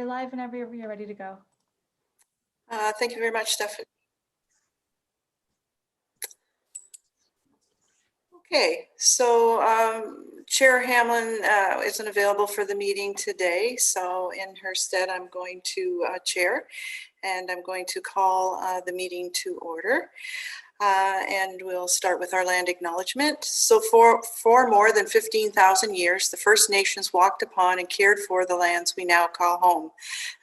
You're live whenever you're ready to go. Thank you very much, Stephanie. Okay, so Chair Hamlin isn't available for the meeting today, so in her stead, I'm going to chair, and I'm going to call the meeting to order. And we'll start with our land acknowledgement. So for more than 15,000 years, the First Nations walked upon and cared for the lands we now call home.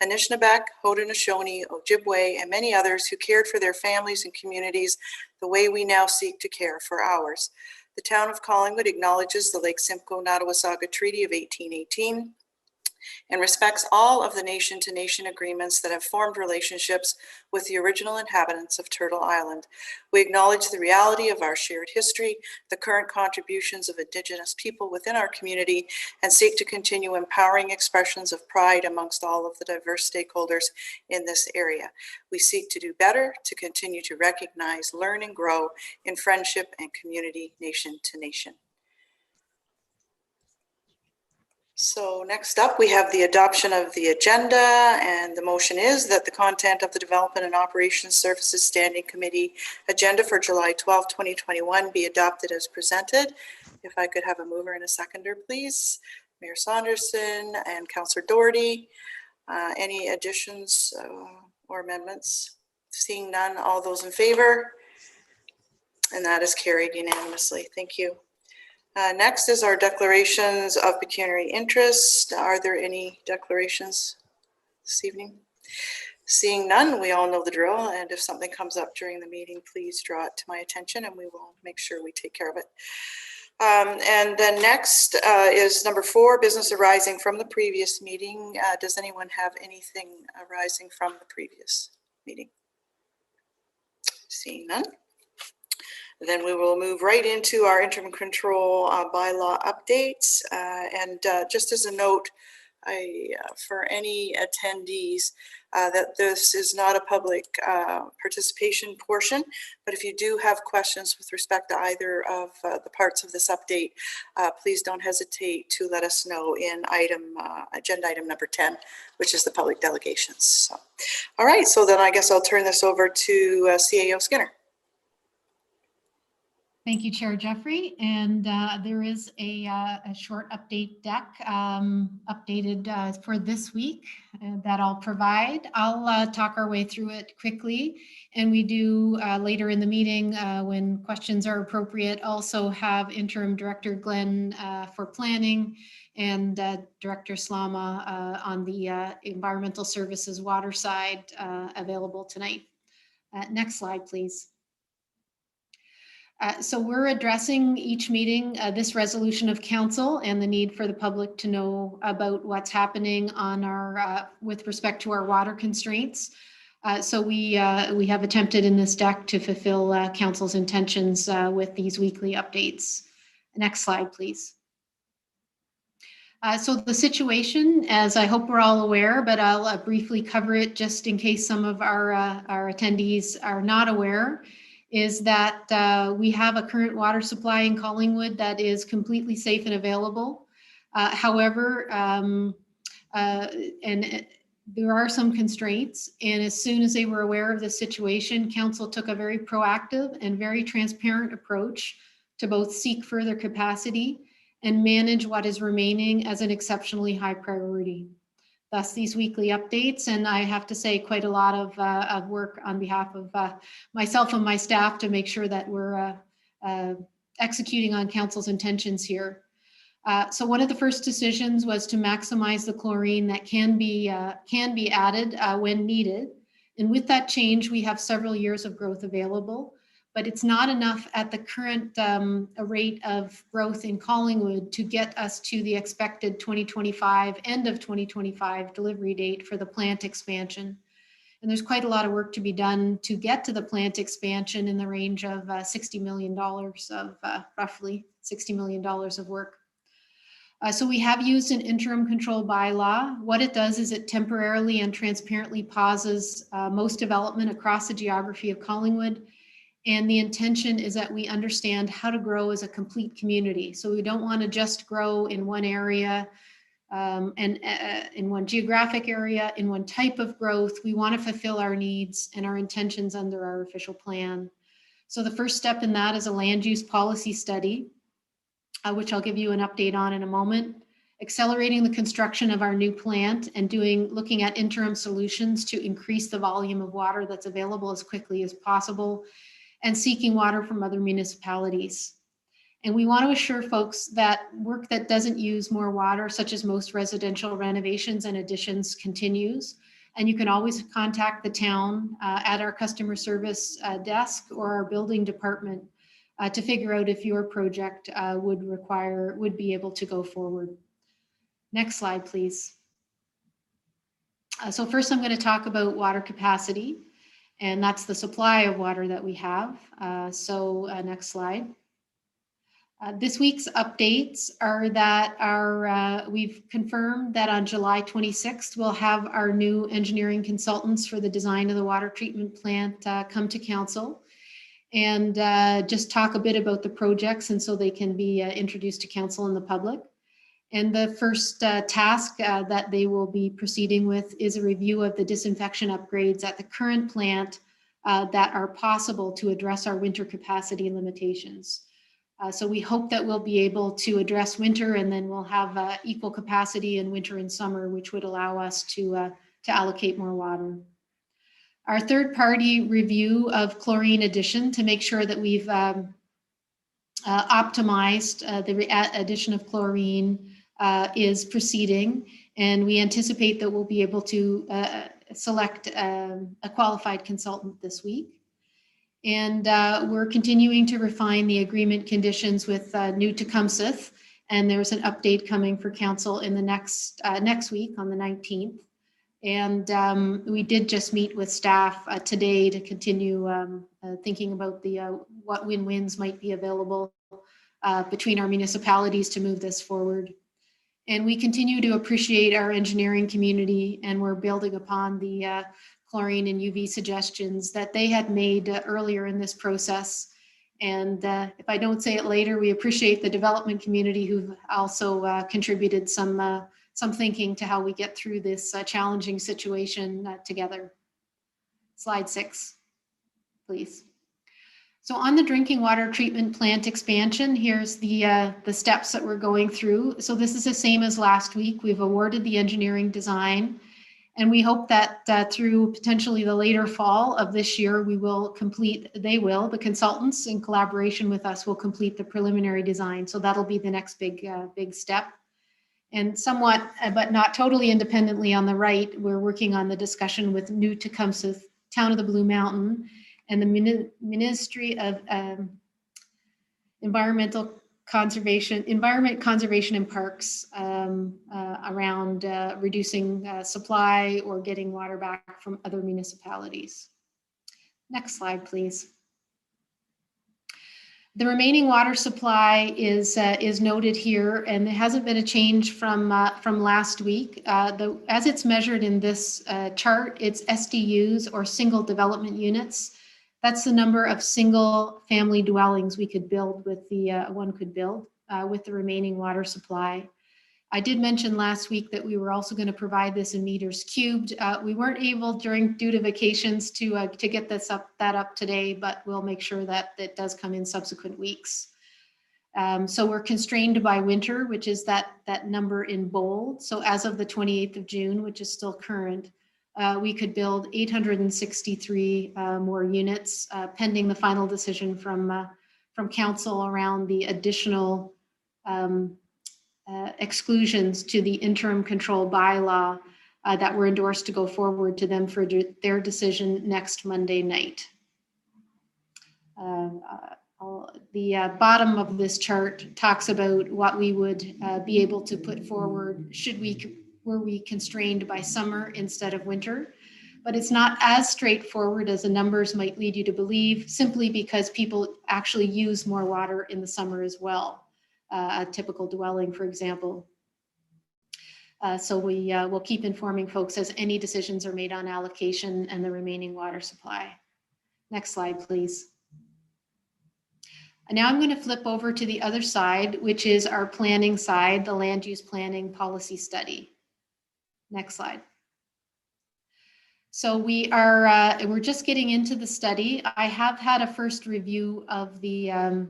Anishinaabe, Haudenosaunee, Ojibwe, and many others who cared for their families and communities the way we now seek to care for ours. The town of Collingwood acknowledges the Lake Simcoe Notawisaga Treaty of 1818 and respects all of the nation-to-nation agreements that have formed relationships with the original inhabitants of Turtle Island. We acknowledge the reality of our shared history, the current contributions of Indigenous people within our community, and seek to continue empowering expressions of pride amongst all of the diverse stakeholders in this area. We seek to do better, to continue to recognize, learn, and grow in friendship and community nation to nation. So next up, we have the adoption of the agenda, and the motion is that the content of the Development and Operations Services Standing Committee agenda for July 12, 2021 be adopted as presented. If I could have a mover and a seconder, please. Mayor Saunderson and Councillor Doherty. Any additions or amendments? Seeing none, all those in favor? And that is carried unanimously. Thank you. Next is our declarations of pecuniary interest. Are there any declarations this evening? Seeing none, we all know the drill, and if something comes up during the meeting, please draw it to my attention and we will make sure we take care of it. And then next is number 4, business arising from the previous meeting. Does anyone have anything arising from the previous meeting? Seeing none. Then we will move right into our interim control bylaw updates. And just as a note, for any attendees, that this is not a public participation portion, but if you do have questions with respect to either of the parts of this update, please don't hesitate to let us know in agenda item number 10, which is the public delegations. So, all right, so then I guess I'll turn this over to CAO Skinner. Thank you, Chair Jeffrey. And there is a short update deck updated for this week that I'll provide. I'll talk our way through it quickly. And we do later in the meeting, when questions are appropriate, also have Interim Director Glenn for planning and Director Slama on the environmental services water side available tonight. Next slide, please. So we're addressing each meeting this resolution of council and the need for the public to know about what's happening on our with respect to our water constraints. So we have attempted in this deck to fulfill council's intentions with these weekly updates. Next slide, please. So the situation, as I hope we're all aware, but I'll briefly cover it just in case some of our attendees are not aware, is that we have a current water supply in Collingwood that is completely safe and available. However, there are some constraints, and as soon as they were aware of the situation, council took a very proactive and very transparent approach to both seek further capacity and manage what is remaining as an exceptionally high priority. Thus these weekly updates, and I have to say quite a lot of work on behalf of myself and my staff to make sure that we're executing on council's intentions here. So one of the first decisions was to maximize the chlorine that can be added when needed. And with that change, we have several years of growth available, but it's not enough at the current rate of growth in Collingwood to get us to the expected 2025, end of 2025 delivery date for the plant expansion. And there's quite a lot of work to be done to get to the plant expansion in the range of $60 million of roughly $60 million of work. So we have used an interim control bylaw. What it does is it temporarily and transparently pauses most development across the geography of Collingwood. And the intention is that we understand how to grow as a complete community. So we don't want to just grow in one area in one geographic area, in one type of growth. We want to fulfill our needs and our intentions under our official plan. So the first step in that is a land use policy study, which I'll give you an update on in a moment. Accelerating the construction of our new plant and looking at interim solutions to increase the volume of water that's available as quickly as possible, and seeking water from other municipalities. And we want to assure folks that work that doesn't use more water, such as most residential renovations and additions, continues. And you can always contact the town at our customer service desk or our building department to figure out if your project would be able to go forward. Next slide, please. So first I'm going to talk about water capacity, and that's the supply of water that we have. Next slide. This week's updates are that we've confirmed that on July 26th, we'll have our new engineering consultants for the design of the water treatment plant come to council and just talk a bit about the projects, and so they can be introduced to council and the public. And the first task that they will be proceeding with is a review of the disinfection upgrades at the current plant that are possible to address our winter capacity limitations. So we hope that we'll be able to address winter, and then we'll have equal capacity in winter and summer, which would allow us to allocate more water. Our third-party review of chlorine addition to make sure that we've optimized the addition of chlorine is proceeding, and we anticipate that we'll be able to select a qualified consultant this week. And we're continuing to refine the agreement conditions with New Tecumseh, and there's an update coming for council in the next week on the 19th. And we did just meet with staff today to continue thinking about what win-wins might be available between our municipalities to move this forward. And we continue to appreciate our engineering community, and we're building upon the chlorine and UV suggestions that they had made earlier in this process. And if I don't say it later, we appreciate the development community who've also contributed some thinking to how we get through this challenging situation together. Slide 6, please. So on the drinking water treatment plant expansion, here's the steps that we're going through. So this is the same as last week. We've awarded the engineering design, and we hope that through potentially the later fall of this year, the consultants in collaboration with us will complete the preliminary design. So that'll be the next big step. And somewhat, but not totally independently on the right, we're working on the discussion with New Tecumseh, Town of the Blue Mountain, and the Ministry of Environment Conservation and Parks around reducing supply or getting water back from other municipalities. Next slide, please. The remaining water supply is noted here, and there hasn't been a change from last week. As it's measured in this chart, it's SDUs, or single development units. That's the number of single family dwellings we could build with with the remaining water supply. I did mention last week that we were also going to provide this in meters cubed. We weren't able due to vacations to get that up today, but we'll make sure that it does come in subsequent weeks. So we're constrained by winter, which is that number in bold. So as of the 28th of June, which is still current, we could build 863 more units, pending the final decision from council around the additional exclusions to the interim control bylaw that were endorsed to go forward to them for their decision next Monday night. The bottom of this chart talks about what we would be able to put forward were we constrained by summer instead of winter. But it's not as straightforward as the numbers might lead you to believe, simply because people actually use more water in the summer as well. A typical dwelling, for example. So we'll keep informing folks as any decisions are made on allocation and the remaining water supply. Next slide, please. And now I'm going to flip over to the other side, which is our planning side, the land use planning policy study. Next slide. So we're just getting into the study. I have had a first review of the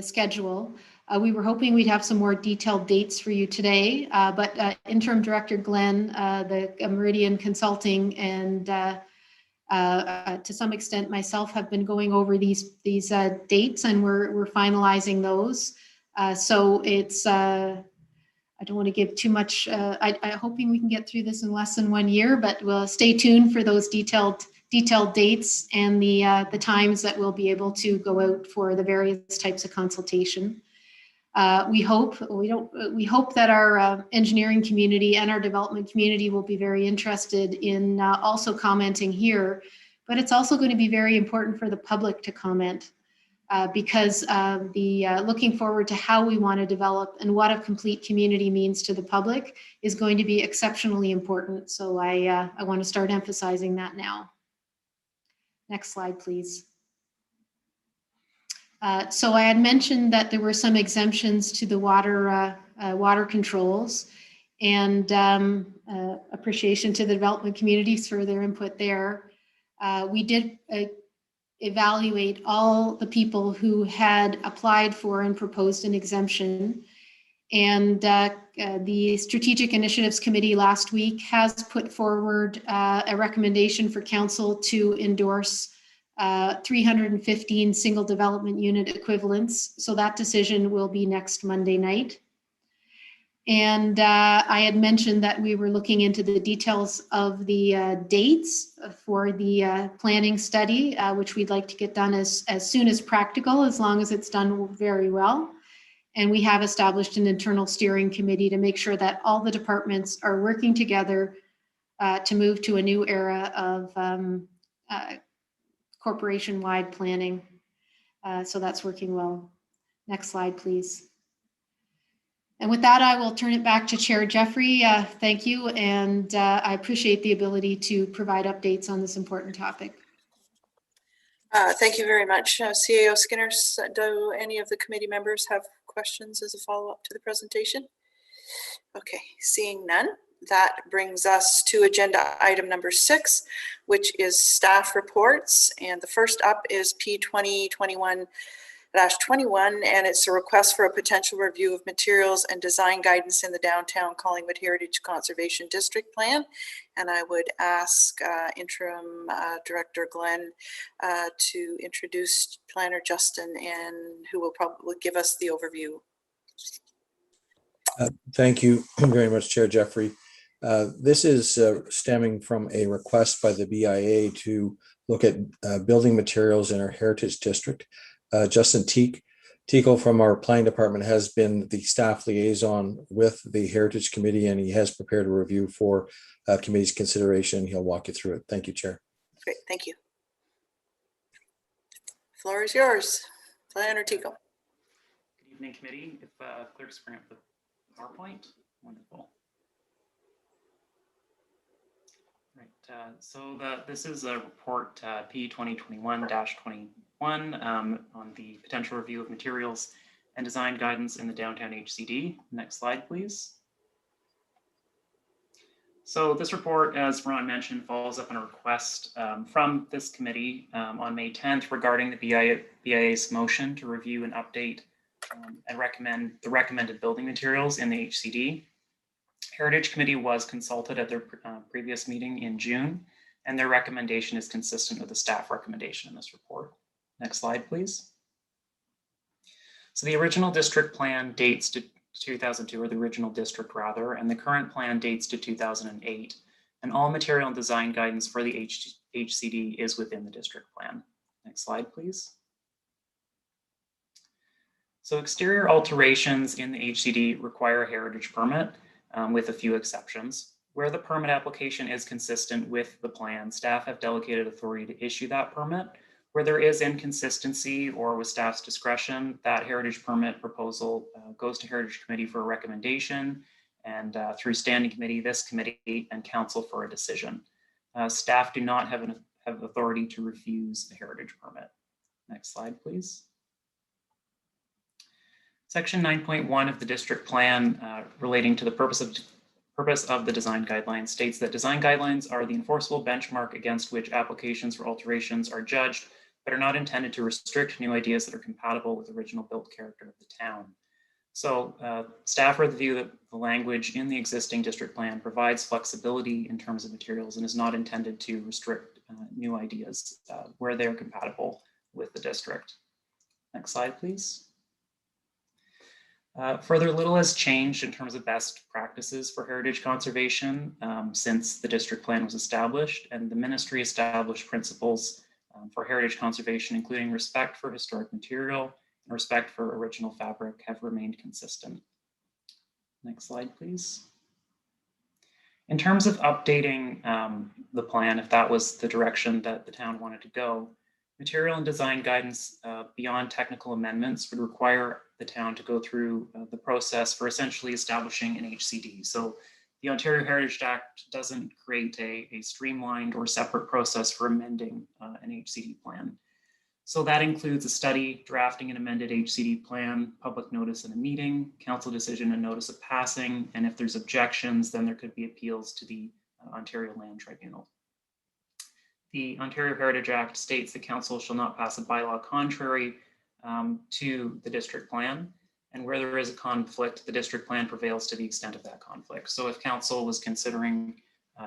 schedule. We were hoping we'd have some more detailed dates for you today, but Interim Director Glenn, the Meridian Consulting, and to some extent myself have been going over these dates, and we're finalizing those. So it's I don't want to give too much. I'm hoping we can get through this in less than 1 year, but we'll stay tuned for those detailed dates and the times that we'll be able to go out for the various types of consultation. We hope that our engineering community and our development community will be very interested in also commenting here, but it's also going to be very important for the public to comment. Because looking forward to how we want to develop and what a complete community means to the public is going to be exceptionally important. So I want to start emphasizing that now. Next slide, please. So I had mentioned that there were some exemptions to the water controls, and appreciation to the development communities for their input there. We did evaluate all the people who had applied for and proposed an exemption. And the Strategic Initiatives Committee last week has put forward a recommendation for council to endorse 315 single development unit equivalents. So that decision will be next Monday night. And I had mentioned that we were looking into the details of the dates for the planning study, which we'd like to get done as soon as practical, as long as it's done very well. And we have established an internal steering committee to make sure that all the departments are working together to move to a new era of corporation-wide planning. So that's working well. Next slide, please. And with that, I will turn it back to Chair Jeffrey. Thank you, and I appreciate the ability to provide updates on this important topic. Thank you very much. CAO Skinner, do any of the committee members have questions as a follow-up to the presentation? Okay, seeing none, that brings us to agenda item number 6, which is staff reports. And the first up is P2021-21, and it's a request for a potential review of materials and design guidance in the downtown Collingwood Heritage Conservation District Plan. And I would ask Interim Director Glenn to introduce Planner Justin, and who will probably give us the overview. Thank you very much, Chair Jeffrey. This is stemming from a request by the BIA to look at building materials in our Heritage District. Justin Teakle from our planning department has been the staff liaison with the Heritage Committee, and he has prepared a review for committee's consideration. He'll walk you through it. Thank you, Chair. Great, thank you. Floor is yours, Planner Tico. Good evening, committee. If clerks bring up the PowerPoint, wonderful. Right, so this is a report P2021-21 on the potential review of materials and design guidance in the downtown HCD. Next slide, please. So this report, as Ron mentioned, follows up on a request from this committee on May 10th regarding the BIA's motion to review and update and recommend the recommended building materials in the HCD. Heritage Committee was consulted at their previous meeting in June, and their recommendation is consistent with the staff recommendation in this report. Next slide, please. So the original district plan dates to 2002, or the original district rather, and the current plan dates to 2008. And all material and design guidance for the HCD is within the district plan. Next slide, please. So exterior alterations in the HCD require a heritage permit with a few exceptions. Where the permit application is consistent with the plan, staff have delegated authority to issue that permit. Where there is inconsistency or with staff's discretion, that heritage permit proposal goes to Heritage Committee for a recommendation, and through Standing Committee, this committee, and Council for a decision. Staff do not have authority to refuse the heritage permit. Next slide, please. Section 9.1 of the district plan relating to the purpose of the design guidelines states that design guidelines are the enforceable benchmark against which applications for alterations are judged, but are not intended to restrict new ideas that are compatible with original built character of the town. So staff are of the view that the language in the existing district plan provides flexibility in terms of materials and is not intended to restrict new ideas where they are compatible with the district. Next slide, please. Further, little has changed in terms of best practices for heritage conservation since the district plan was established, and the ministry established principles for heritage conservation, including respect for historic material and respect for original fabric, have remained consistent. Next slide, please. In terms of updating the plan, if that was the direction that the town wanted to go, material and design guidance beyond technical amendments would require the town to go through the process for essentially establishing an HCD. So the Ontario Heritage Act doesn't create a streamlined or separate process for amending an HCD plan. So that includes a study, drafting an amended HCD plan, public notice in a meeting, council decision and notice of passing, and if there's objections, then there could be appeals to the Ontario Land Tribunal. The Ontario Heritage Act states the council shall not pass a bylaw contrary to the district plan, and where there is a conflict, the district plan prevails to the extent of that conflict. So if council was considering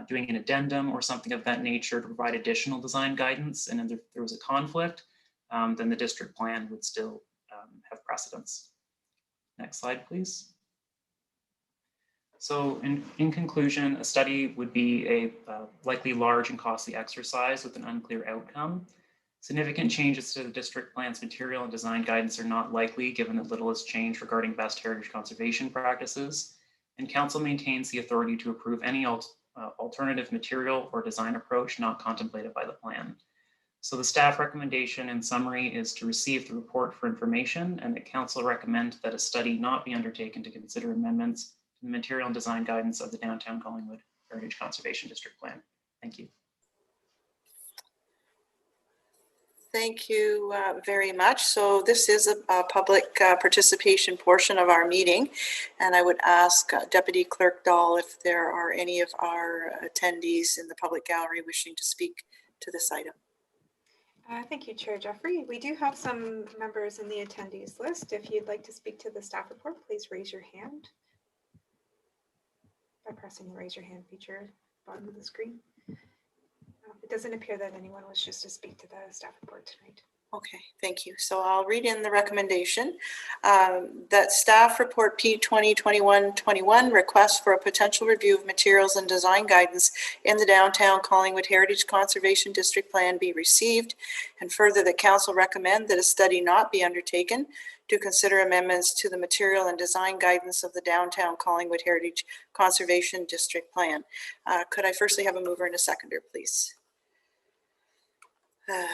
doing an addendum or something of that nature to provide additional design guidance, and then there was a conflict, then the district plan would still have precedence. Next slide, please. So in conclusion, a study would be a likely large and costly exercise with an unclear outcome. Significant changes to the district plan's material and design guidance are not likely, given that little has changed regarding best heritage conservation practices, and council maintains the authority to approve any alternative material or design approach not contemplated by the plan. So the staff recommendation in summary is to receive the report for information, and that council recommend that a study not be undertaken to consider amendments to the material and design guidance of the Downtown Collingwood Heritage Conservation District Plan. Thank you. Thank you very much. So this is a public participation portion of our meeting, and I would ask Deputy Clerk Dahl if there are any of our attendees in the public gallery wishing to speak to this item. Thank you, Chair Jeffrey. We do have some members in the attendees list. If you'd like to speak to the staff report, please raise your hand by pressing the raise your hand feature at the bottom of the screen. It doesn't appear that anyone wishes to speak to the staff report tonight. Okay, thank you. So I'll read in the recommendation that staff report P2021-21 requests for a potential review of materials and design guidance in the Downtown Collingwood Heritage Conservation District Plan be received, and further that council recommend that a study not be undertaken to consider amendments to the material and design guidance of the Downtown Collingwood Heritage Conservation District Plan. Could I firstly have a mover and a seconder, please?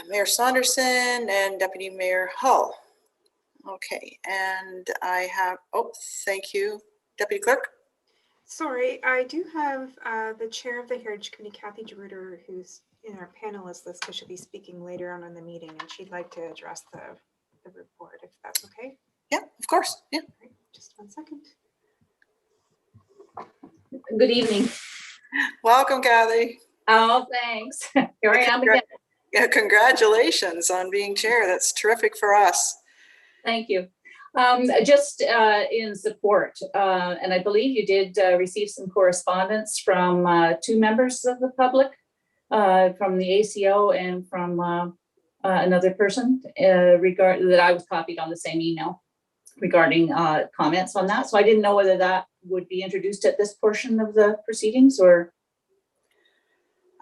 Mayor Saunderson and Deputy Mayor Hull. Okay, and I have, oh, thank you, Deputy Clerk. Sorry, I do have the chair of the Heritage Committee, Kathy DeRuiter, who's in our panelist list, because she'll be speaking later on in the meeting, and she'd like to address the report, if that's okay. Yeah, of course. Yeah. Right, just 1 second. Good evening. Welcome, Kathy. Oh, thanks. Here I am again. Yeah, congratulations on being chair. That's terrific for us. Thank you. Just in support, and I believe you did receive some correspondence from 2 members of the public, from the ACO and from another person that I was copied on the same email regarding comments on that. So I didn't know whether that would be introduced at this portion of the proceedings or.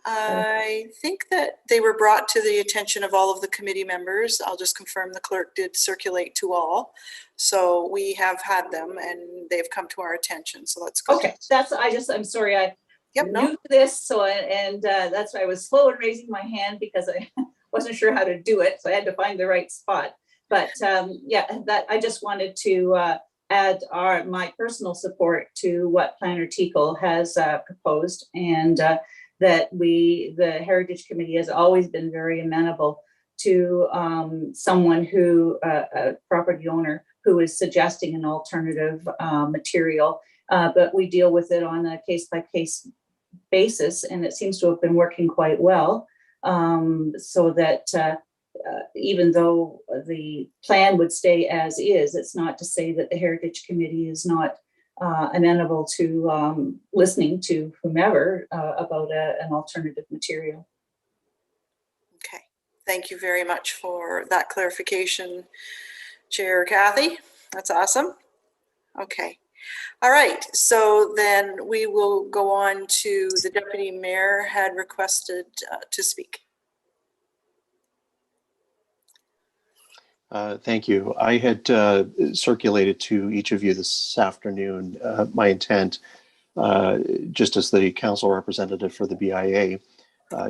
I think that they were brought to the attention of all of the committee members. I'll just confirm the clerk did circulate to all. So we have had them and they've come to our attention. So that's good. Okay, I'm sorry, I new to this. So, and that's why I was slow in raising my hand because I wasn't sure how to do it. So I had to find the right spot. But yeah, that I just wanted to add my personal support to what Planner Teakle has proposed, and that the Heritage Committee has always been very amenable to someone who, a property owner who is suggesting an alternative material, but we deal with it on a case-by-case basis, and it seems to have been working quite well, so that even though the plan would stay as is, it's not to say that the Heritage Committee is not amenable to listening to whomever about an alternative material. Okay, thank you very much for that clarification, Chair Kathy. That's awesome. Okay. All right, so then we will go on to the Deputy Mayor had requested to speak. Thank you. I had circulated to each of you this afternoon my intent, just as the council representative for the BIA,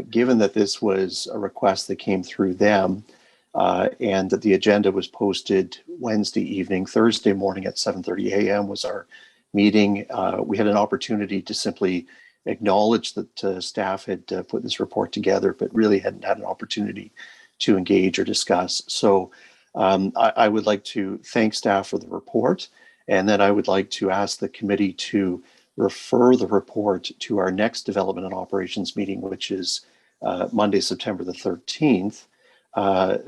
given that this was a request that came through them and that the agenda was posted Wednesday evening, Thursday morning at 7:30 a.m. was our meeting. We had an opportunity to simply acknowledge that staff had put this report together, but really hadn't had an opportunity to engage or discuss. So I would like to thank staff for the report, and then I would like to ask the committee to refer the report to our next development and operations meeting, which is Monday, September the 13th,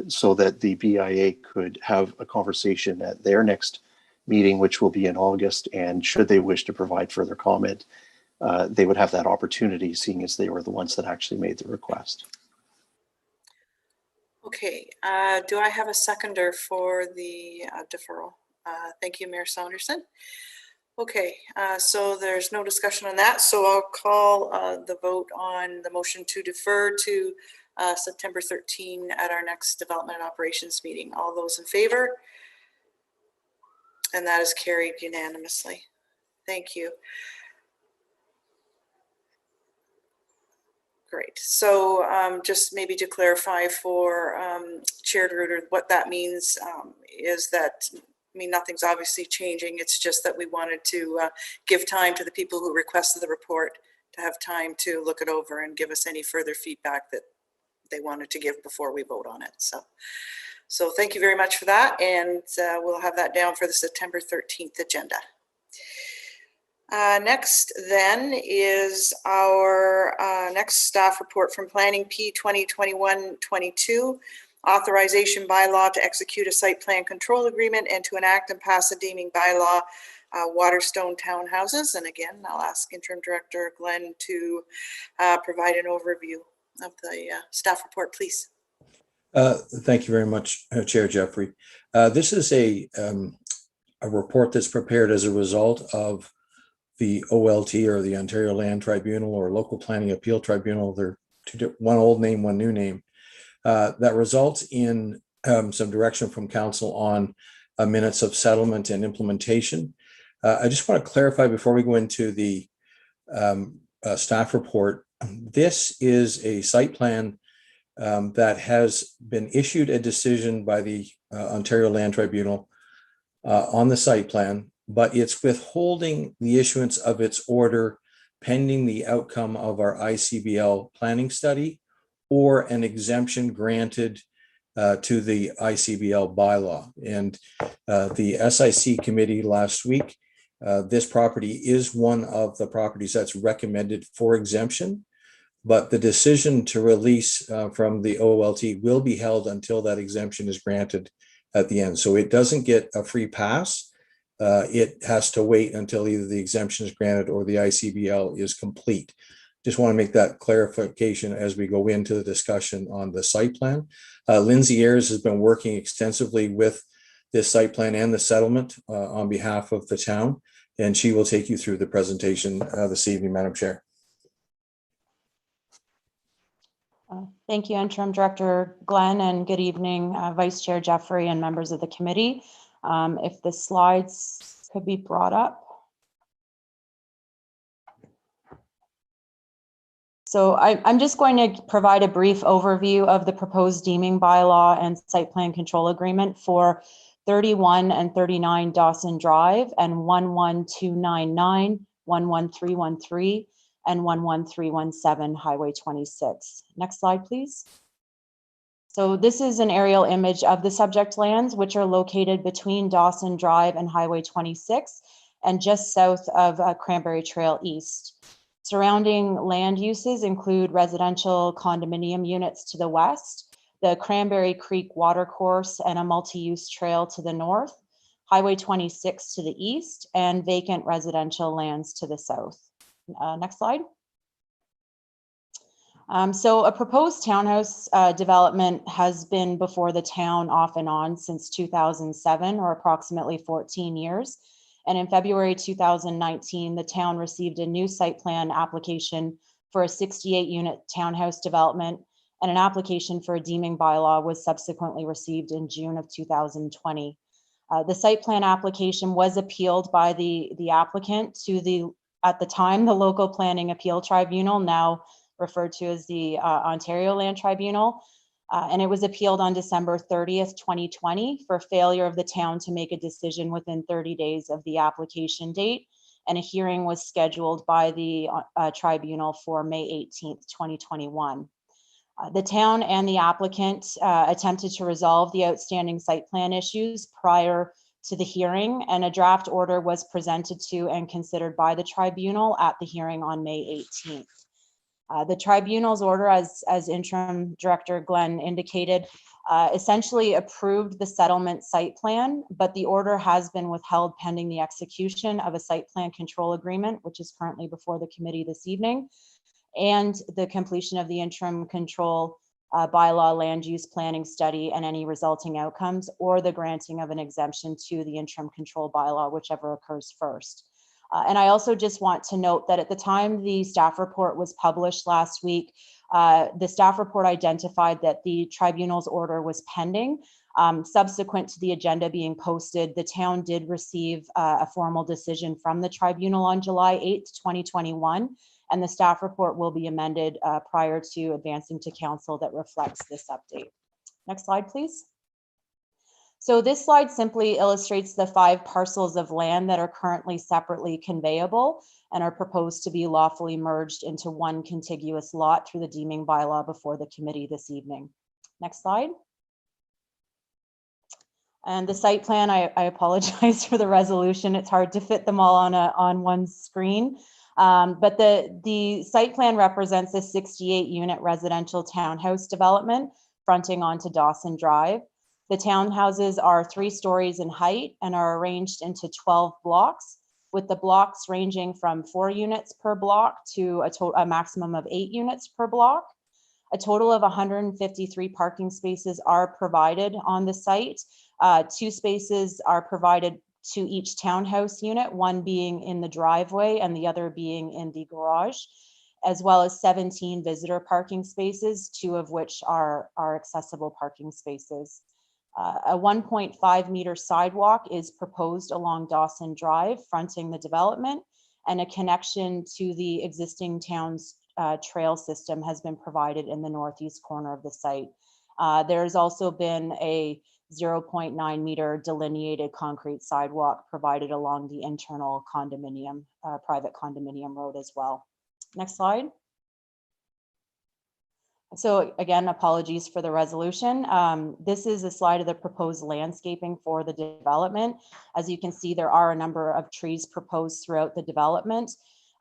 so that the BIA could have a conversation at their next meeting, which will be in August. And should they wish to provide further comment, they would have that opportunity, seeing as they were the ones that actually made the request. Okay, do I have a seconder for the deferral? Thank you, Mayor Saunderson. Okay, so there's no discussion on that. So I'll call the vote on the motion to defer to September 13 at our next development and operations meeting. All those in favor? And that is carried unanimously. Thank you. Great. So just maybe to clarify for Chair DeRuyter, what that means is that, I mean, nothing's obviously changing. It's just that we wanted to give time to the people who requested the report to have time to look it over and give us any further feedback that they wanted to give before we vote on it. So thank you very much for that. And we'll have that down for the September 13th agenda. Next then is our next staff report from Planning P2021-22 Authorization By-law to execute a site plan control agreement and to enact and pass a Deeming By-law, Waterstone Townhouses. And again, I'll ask Interim Director Glenn to provide an overview of the staff report, please. Thank you very much, Chair Jeffrey. This is a report that's prepared as a result of the OLT, or the Ontario Land Tribunal, or Local Planning Appeal Tribunal. They're one old name, one new name. That results in some direction from Council on minutes of settlement and implementation. I just want to clarify before we go into the staff report. This is a site plan that has been issued a decision by the Ontario Land Tribunal on the site plan, but it's withholding the issuance of its order pending the outcome of our ICBL planning study or an exemption granted to the ICBL bylaw. And the SIC committee last week, this property is one of the properties that's recommended for exemption, but the decision to release from the OLT will be held until that exemption is granted at the end. So it doesn't get a free pass. It has to wait until either the exemption is granted or the ICBL is complete. Just want to make that clarification as we go into the discussion on the site plan. Lindsay Ayers has been working extensively with this site plan and the settlement on behalf of the town, and she will take you through the presentation this evening, Madam Chair. Thank you, Interim Director Glenn, and good evening, Vice Chair Jeffrey and members of the committee. If the slides could be brought up. So I'm just going to provide a brief overview of the proposed deeming bylaw and site plan control agreement for 31 and 39 Dawson Drive and 11299, 11313, and 11317 Highway 26. Next slide, please. So this is an aerial image of the subject lands, which are located between Dawson Drive and Highway 26 and just south of Cranberry Trail East. Surrounding land uses include residential condominium units to the west, the Cranberry Creek watercourse and a multi-use trail to the north, Highway 26 to the east, and vacant residential lands to the south. Next slide. So a proposed townhouse development has been before the town off and on since 2007, or approximately 14 years. And in February 2019, the town received a new site plan application for a 68-unit townhouse development, and an application for a deeming bylaw was subsequently received in June of 2020. The site plan application was appealed by the applicant to at the time, the Local Planning Appeal Tribunal, now referred to as the Ontario Land Tribunal. And it was appealed on December 30th, 2020 for failure of the town to make a decision within 30 days of the application date. And a hearing was scheduled by the tribunal for May 18th, 2021. The town and the applicant attempted to resolve the outstanding site plan issues prior to the hearing, and a draft order was presented to and considered by the tribunal at the hearing on May 18th. The tribunal's order, as Interim Director Glenn indicated, essentially approved the settlement site plan, but the order has been withheld pending the execution of a site plan control agreement, which is currently before the committee this evening, and the completion of the interim control bylaw land use planning study and any resulting outcomes, or the granting of an exemption to the interim control bylaw, whichever occurs first. And I also just want to note that at the time the staff report was published last week, the staff report identified that the tribunal's order was pending. Subsequent to the agenda being posted, the town did receive a formal decision from the tribunal on July 8th, 2021, and the staff report will be amended prior to advancing to council that reflects this update. Next slide, please. So this slide simply illustrates the 5 parcels of land that are currently separately conveyable and are proposed to be lawfully merged into one contiguous lot through the deeming bylaw before the committee this evening. Next slide. And the site plan, I apologize for the resolution. It's hard to fit them all on one screen. But the site plan represents a 68-unit residential townhouse development fronting onto Dawson Drive. The townhouses are 3 stories in height and are arranged into 12 blocks, with the blocks ranging from 4 units per block to a maximum of 8 units per block. A total of 153 parking spaces are provided on the site. 2 spaces are provided to each townhouse unit, one being in the driveway and the other being in the garage, as well as 17 visitor parking spaces, 2 of which are accessible parking spaces. A 1.5 meter sidewalk is proposed along Dawson Drive, fronting the development, and a connection to the existing town's trail system has been provided in the northeast corner of the site. There's also been a 0.9 meter delineated concrete sidewalk provided along the internal condominium, private condominium road as well. Next slide. So again, apologies for the resolution. This is a slide of the proposed landscaping for the development. As you can see, there are a number of trees proposed throughout the development,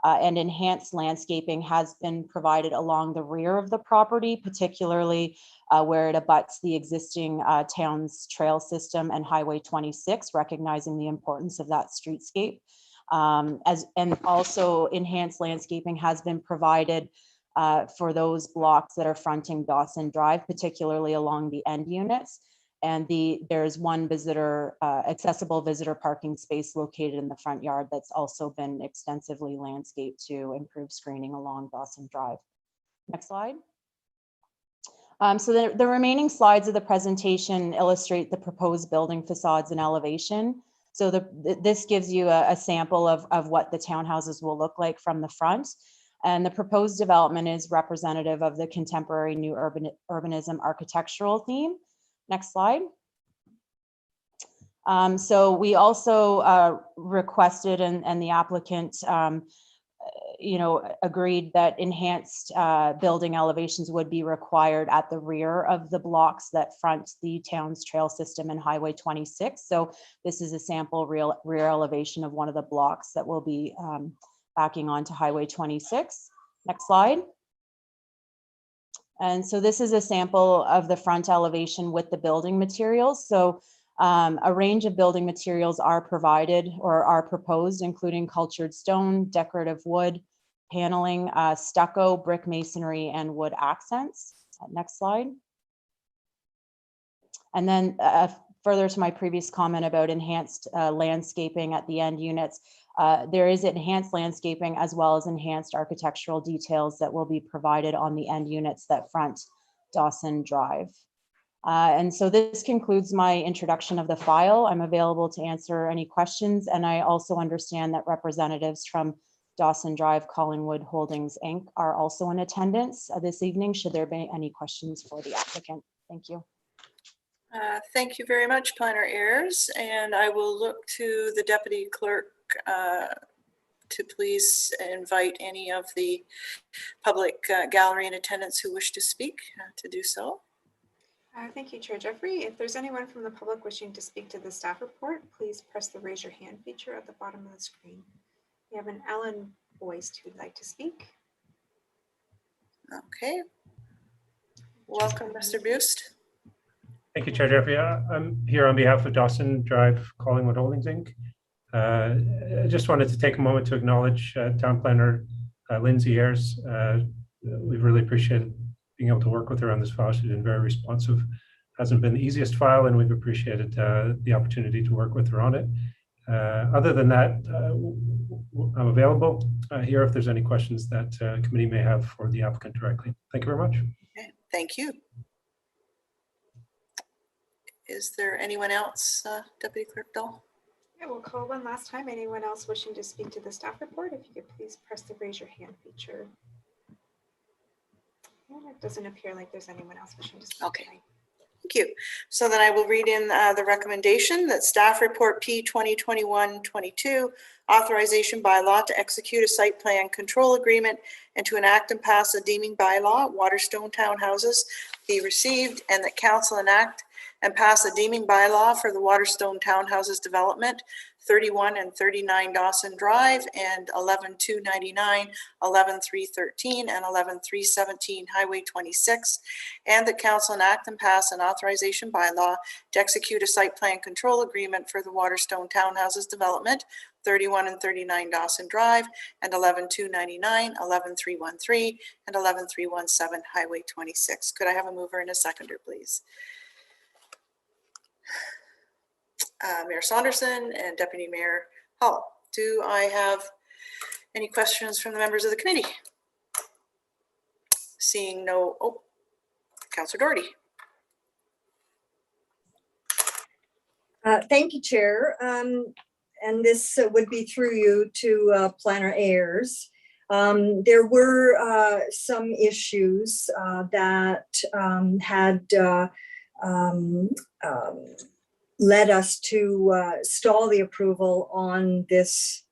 and enhanced landscaping has been provided along the rear of the property, particularly where it abuts the existing town's trail system and Highway 26, recognizing the importance of that streetscape. And also enhanced landscaping has been provided for those blocks that are fronting Dawson Drive, particularly along the end units. And there's one accessible visitor parking space located in the front yard that's also been extensively landscaped to improve screening along Dawson Drive. Next slide. So the remaining slides of the presentation illustrate the proposed building facades and elevation. So this gives you a sample of what the townhouses will look like from the front. And the proposed development is representative of the contemporary new urbanism architectural theme. Next slide. So we also requested, and the applicant agreed that enhanced building elevations would be required at the rear of the blocks that front the town's trail system and Highway 26. So this is a sample rear elevation of one of the blocks that will be backing onto Highway 26. Next slide. And so this is a sample of the front elevation with the building materials. So a range of building materials are provided or are proposed, including cultured stone, decorative wood, paneling, stucco, brick masonry, and wood accents. Next slide. And then further to my previous comment about enhanced landscaping at the end units, there is enhanced landscaping as well as enhanced architectural details that will be provided on the end units that front Dawson Drive. And so this concludes my introduction of the file. I'm available to answer any questions, and I also understand that representatives from Dawson Drive Collingwood Holdings Inc. are also in attendance this evening, should there be any questions for the applicant. Thank you. Thank you very much, Planner Ayers, and I will look to the Deputy Clerk to please invite any of the public gallery in attendance who wish to speak to do so. Thank you, Chair Jeffrey. If there's anyone from the public wishing to speak to the staff report, please press the raise your hand feature at the bottom of the screen. We have an Ellen Boyce who'd like to speak. Okay. Welcome, Mr. Bust. Thank you, Chair Jeffrey. I'm here on behalf of Dawson Drive Collingwood Holdings Inc. I just wanted to take a moment to acknowledge Town Planner Lindsay Ayers. We've really appreciated being able to work with her on this file. She's been very responsive. Hasn't been the easiest file, and we've appreciated the opportunity to work with her on it. Other than that, I'm available here if there's any questions that committee may have for the applicant directly. Thank you very much. Okay, thank you. Is there anyone else, Deputy Clerk Dahl? Yeah, we'll call one last time. Anyone else wishing to speak to the staff report, if you could please press the raise your hand feature. And it doesn't appear like there's anyone else wishing to speak. Okay. Thank you. So then I will read in the recommendation that staff report P2021-22 Authorization By-law to execute a site plan control agreement and to enact and pass a deeming bylaw, Waterstone Townhouses, be received, and that council enact and pass a deeming bylaw for the Waterstone Townhouses development, 31 and 39 Dawson Drive and 11-299, 11-313, and 11-317 Highway 26, and that council enact and pass an authorization bylaw to execute a site plan control agreement for the Waterstone Townhouses development, 31 and 39 Dawson Drive and 11-299, 11-313, and 11-317 Highway 26. Could I have a mover and a seconder, please? Mayor Saunderson and Deputy Mayor Hall. Do I have any questions from the members of the committee? Seeing no, Councillor Doherty. Thank you, Chair. And this would be through you to Planner Ayers. There were some issues that had led us to stall the approval on this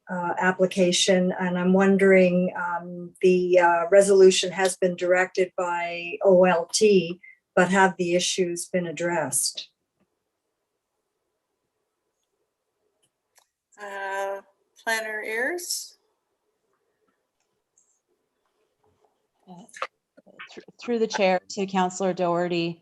application. And I'm wondering, the resolution has been directed by OLT, but have the issues been addressed? Planner Ayers. Through the chair to Councillor Doherty.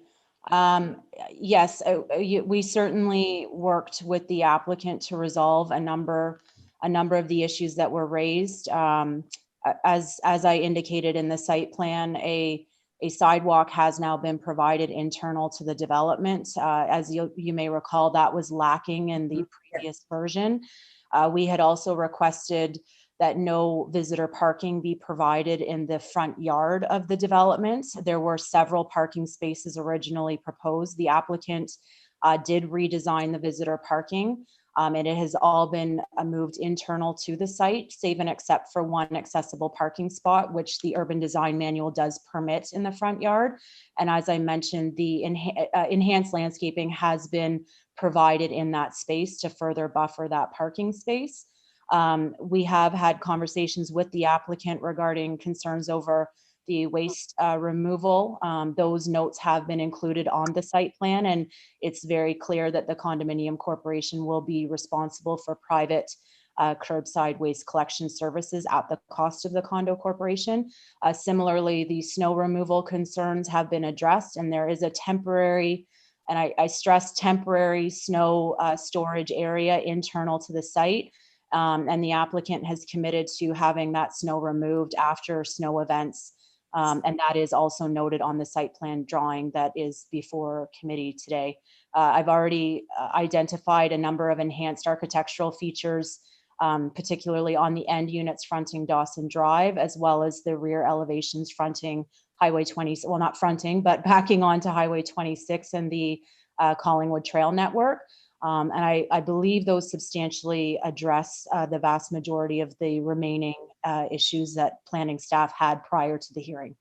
Yes, we certainly worked with the applicant to resolve a number of the issues that were raised. As I indicated in the site plan, a sidewalk has now been provided internal to the development. As you may recall, that was lacking in the previous version. We had also requested that no visitor parking be provided in the front yard of the development. There were several parking spaces originally proposed. The applicant did redesign the visitor parking, and it has all been moved internal to the site, save and except for one accessible parking spot, which the urban design manual does permit in the front yard. And as I mentioned, the enhanced landscaping has been provided in that space to further buffer that parking space. We have had conversations with the applicant regarding concerns over the waste removal. Those notes have been included on the site plan, and it's very clear that the condominium corporation will be responsible for private curbside waste collection services at the cost of the condo corporation. Similarly, the snow removal concerns have been addressed, and there is a temporary, and I stress temporary, snow storage area internal to the site. And the applicant has committed to having that snow removed after snow events. And that is also noted on the site plan drawing that is before committee today. I've already identified a number of enhanced architectural features, particularly on the end units fronting Dawson Drive, as well as the rear elevations fronting Highway 20, well, not fronting, but backing onto Highway 26 and the Collingwood Trail Network. And I believe those substantially address the vast majority of the remaining issues that planning staff had prior to the hearing.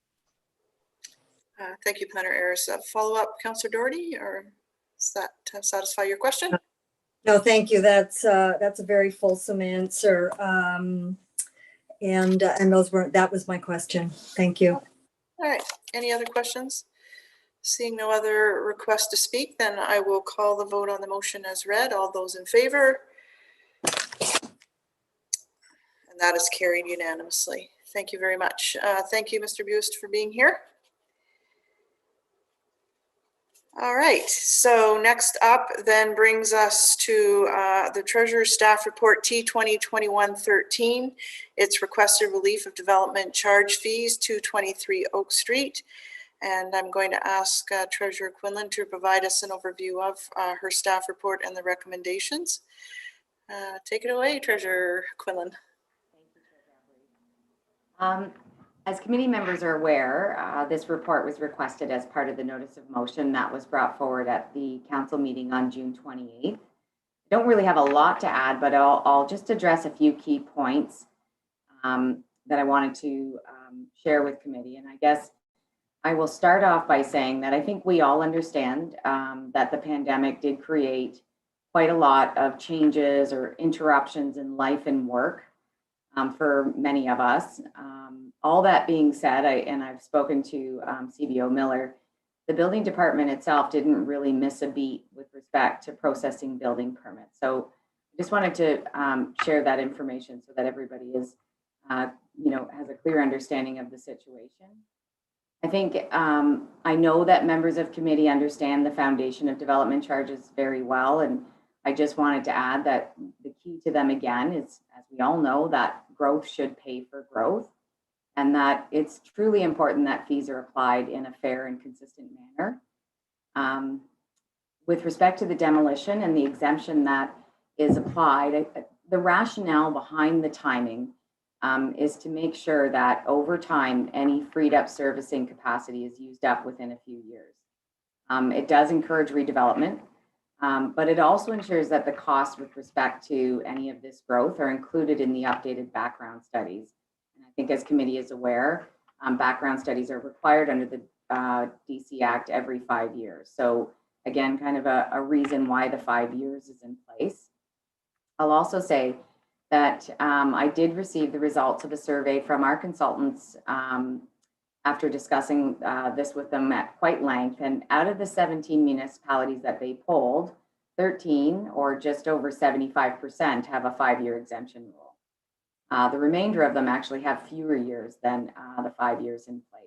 Thank you, Planner Ayers. Follow up, Councillor Doherty, or does that satisfy your question? No, thank you. That's a very fulsome answer. And that was my question. Thank you. All right. Any other questions? Seeing no other requests to speak, then I will call the vote on the motion as read. All those in favor? And that is carried unanimously. Thank you very much. Thank you, Mr. Buist, for being here. All right, so next up then brings us to the Treasurer's Staff Report T2021-13. It's requested relief of development charge fees, 223 Oak Street. And I'm going to ask Treasurer Quinlan to provide us an overview of her staff report and the recommendations. Take it away, Treasurer Quinlan. Thank you, Treasurer. As committee members are aware, this report was requested as part of the notice of motion that was brought forward at the council meeting on June 28th. I don't really have a lot to add, but I'll just address a few key points that I wanted to share with committee. And I guess I will start off by saying that I think we all understand that the pandemic did create quite a lot of changes or interruptions in life and work for many of us. All that being said, I've spoken to CBO Miller, the building department itself didn't really miss a beat with respect to processing building permits. So I just wanted to share that information so that everybody is, has a clear understanding of the situation. I think I know that members of committee understand the foundation of development charges very well, and I just wanted to add that the key to them again is, as we all know, that growth should pay for growth, and that it's truly important that fees are applied in a fair and consistent manner. With respect to the demolition and the exemption that is applied, the rationale behind the timing is to make sure that over time, any freed up servicing capacity is used up within a few years. It does encourage redevelopment, but it also ensures that the costs with respect to any of this growth are included in the updated background studies. And I think as committee is aware, background studies are required under the DC Act every 5 years. So again, kind of a reason why the 5 years is in place. I'll also say that I did receive the results of a survey from our consultants after discussing this with them at quite length. And out of the 17 municipalities that they polled, 13 or just over 75% have a 5-year exemption rule. The remainder of them actually have fewer years than the 5 years in place.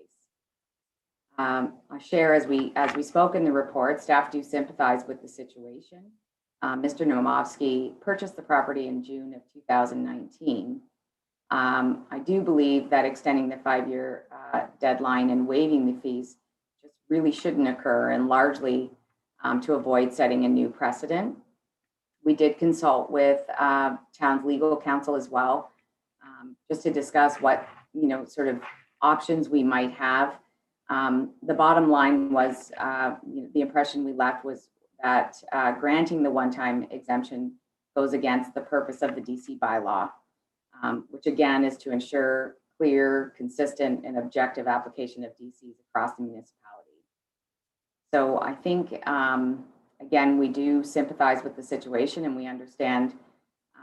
I share, as we spoke in the report, staff do sympathize with the situation. Mr. Nowawisaga purchased the property in June of 2019. I do believe that extending the 5-year deadline and waiving the fees just really shouldn't occur, and largely to avoid setting a new precedent. We did consult with town's legal counsel as well, just to discuss what sort of options we might have. The bottom line was the impression we left was that granting the one-time exemption goes against the purpose of the DC bylaw, which again is to ensure clear, consistent, and objective application of DCs across the municipality. So I think, again, we do sympathize with the situation, and we understand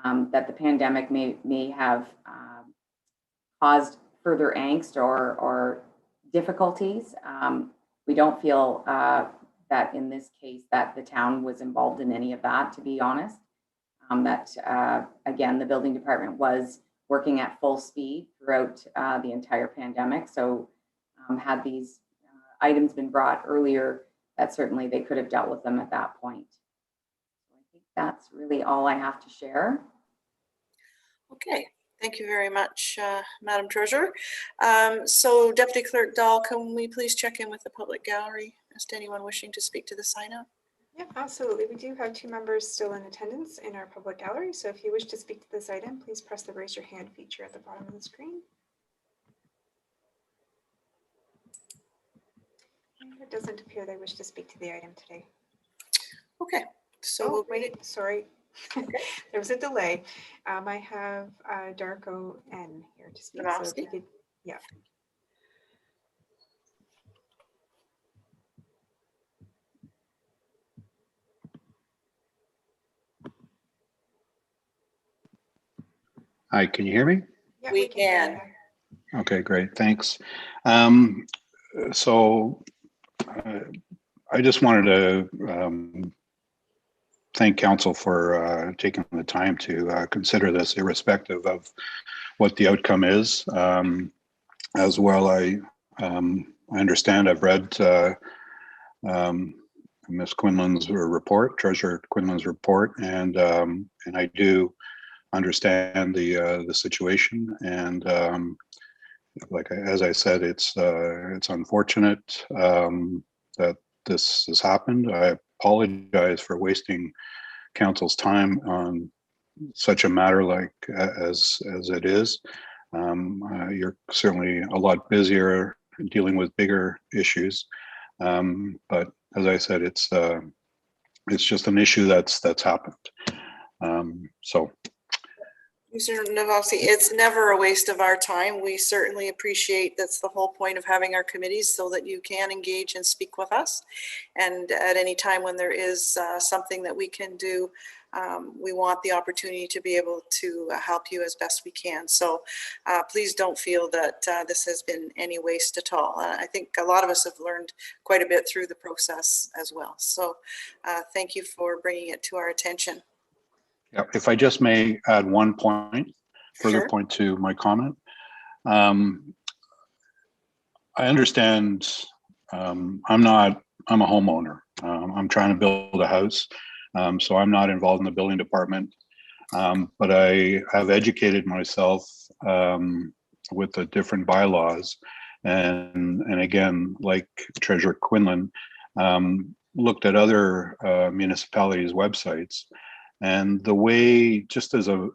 that the pandemic may have caused further angst or difficulties. We don't feel that in this case that the town was involved in any of that, to be honest. Again, the building department was working at full speed throughout the entire pandemic. So had these items been brought earlier, that certainly they could have dealt with them at that point. So I think that's really all I have to share. Okay, thank you very much, Madam Treasurer. So Deputy Clerk Dahl, can we please check in with the public gallery as to anyone wishing to speak to this item? Yeah, absolutely. We do have 2 members still in attendance in our public gallery. So if you wish to speak to this item, please press the raise your hand feature at the bottom of the screen. And it doesn't appear they wish to speak to the item today. Okay, so Oh, we'll wait. wait, sorry. There was a delay. I have Darko N here to speak. So if you could, yeah. Hi, can you hear me? Yeah, We hear can. you. Okay, great, thanks. So I just wanted to thank council for taking the time to consider this irrespective of what the outcome is. As well, I understand, I've read Ms. Quinlan's report, Treasurer Quinlan's report, and I do understand the situation, and as I said, it's unfortunate that this has happened. I apologize for wasting council's time on such a matter like as it is. You're certainly a lot busier dealing with bigger issues, but as I said, it's just an issue that's happened. So. Mr. Notawisaga, it's never a waste of our time. We certainly appreciate that's the whole point of having our committees, so that you can engage and speak with us. And at any time when there is something that we can do, we want the opportunity to be able to help you as best we can. So please don't feel that this has been any waste at all. I think a lot of us have learned quite a bit through the process as well. So thank you for bringing it to our attention. Yeah, if I just may add one point, further Sure. point to my comment. I understand I'm a homeowner. I'm trying to build a house, so I'm not involved in the building department. But I have educated myself with the different bylaws, and again, like Treasurer Quinlan, looked at other municipalities' websites. And the way, just as a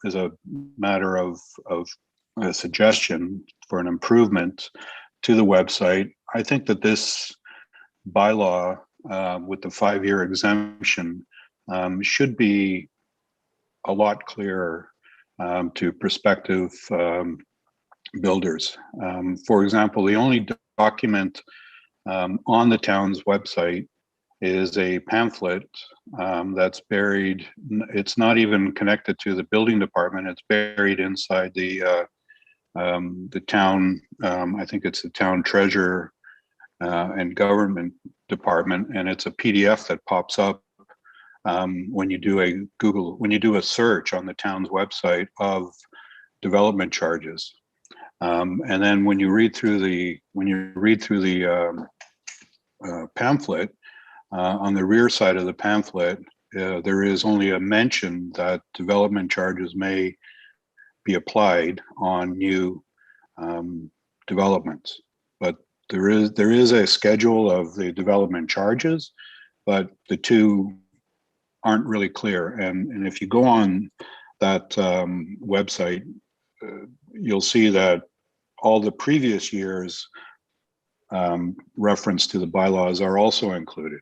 matter of a suggestion for an improvement to the website, I think that this bylaw with the 5-year exemption should be a lot clearer to prospective builders. For example, the only document on the town's website is a pamphlet that's buried. It's not even connected to the building department. It's buried inside the town. I think it's the town treasurer and government department, and it's a PDF that pops up when you do a search on the town's website of development charges. And then when you read through the pamphlet. On the rear side of the pamphlet, there is only a mention that development charges may be applied on new developments. But there is a schedule of the development charges, but the two aren't really clear. And if you go on that website, you'll see that all the previous years reference to the bylaws are also included.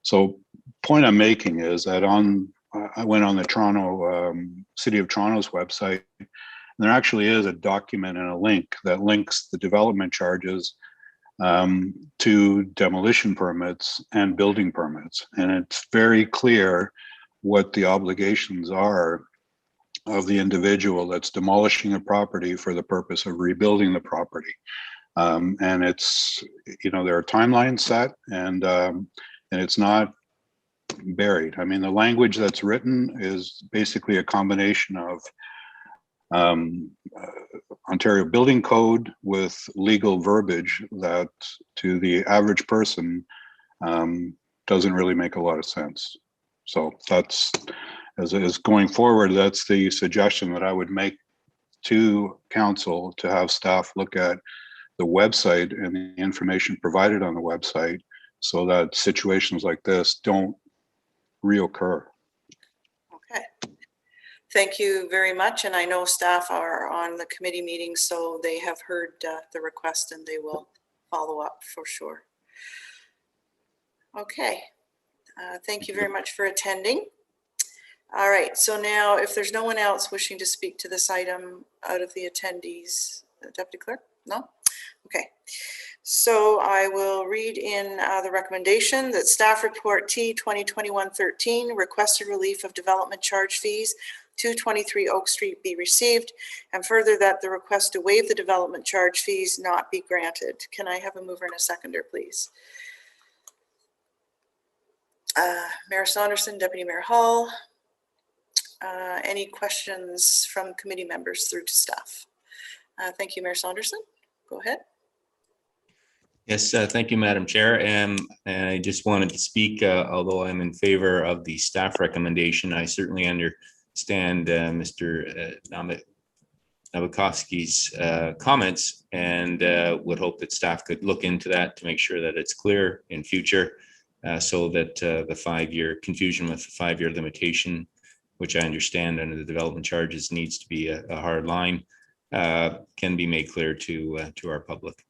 So point I'm making is that I went on the Toronto, City of Toronto's website, and there actually is a document and a link that links the development charges to demolition permits and building permits. And it's very clear what the obligations are of the individual that's demolishing a property for the purpose of rebuilding the property. And it's, there are timelines set, and it's not buried. I mean, the language that's written is basically a combination of Ontario Building Code with legal verbiage that to the average person doesn't really make a lot of sense. So that's, as going forward, that's the suggestion that I would make to council, to have staff look at the website and the information provided on the website so that situations like this don't reoccur. Okay. Thank you very much. And I know staff are on the committee meeting, so they have heard the request and they will follow up for sure. Okay. Thank you very much for attending. All right. So now, if there's no one else wishing to speak to this item out of the attendees, Deputy Clerk? No? Okay. So I will read in the recommendation that staff report T2021-13 requested relief of development charge fees 223 Oak Street be received, and further that the request to waive the development charge fees not be granted. Can I have a mover and a seconder, please? Mayor Saunderson, Deputy Mayor Hall. Any questions from committee members through to staff? Thank you, Mayor Saunderson. Go ahead. Yes, thank you, Madam Chair. And I just wanted to speak, although I'm in favor of the staff recommendation, I certainly understand Mr. Nowakoski's comments, and would hope that staff could look into that to make sure that it's clear in future, so that the 5-year confusion with the 5-year limitation, which I understand under the development charges needs to be a hard line, can be made clear to our public.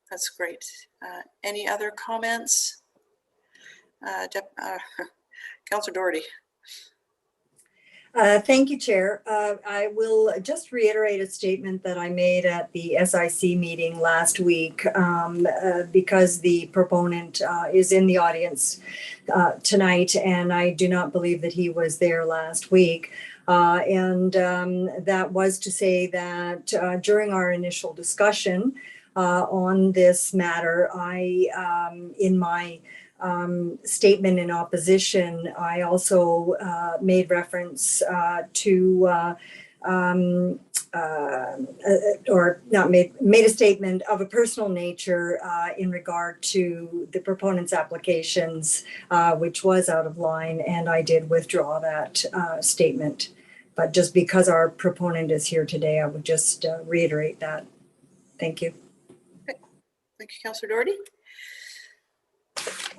That's great. Any other comments? Councillor Doherty. Thank you, Chair. I will just reiterate a statement that I made at the SIC meeting last week, because the proponent is in the audience tonight, and I do not believe that he was there last week. That was to say that during our initial discussion on this matter, in my statement in opposition, I also made reference to, or not made a statement of a personal nature in regard to the proponent's applications, which was out of line, and I did withdraw that statement. But just because our proponent is here today, I would just reiterate that. Thank you. Thank you, Councillor Doherty.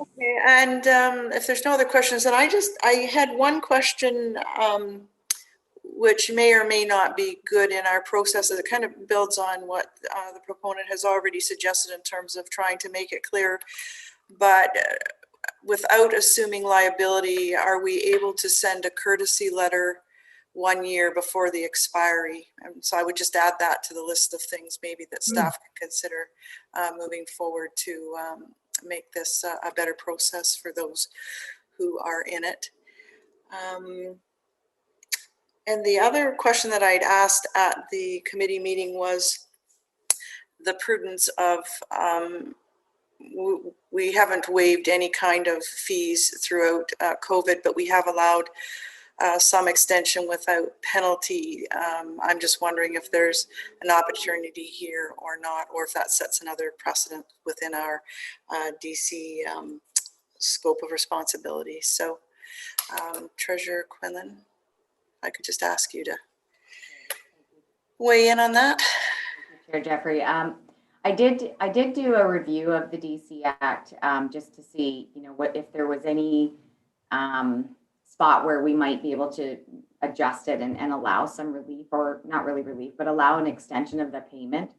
Okay, and if there's no other questions, then I had one question, which may or may not be good in our processes. It kind of builds on what the proponent has already suggested in terms of trying to make it clear. But without assuming liability, are we able to send a courtesy letter 1 year before the expiry? And so I would just add that to the list of things maybe that staff can consider moving forward to make this a better process for those who are in it. And the other question that I'd asked at the committee meeting was the prudence of, we haven't waived any kind of fees throughout COVID, but we have allowed some extension without penalty. I'm just wondering if there's an opportunity here or not, or if that sets another precedent within our DC scope of responsibility. So Treasurer Quinlan, I could just ask you to weigh in on that. Chair Jeffrey, I did do a review of the DC Act just to see, what if there was any spot where we might be able to adjust it and allow some relief, or not really relief, but allow an extension of the payment.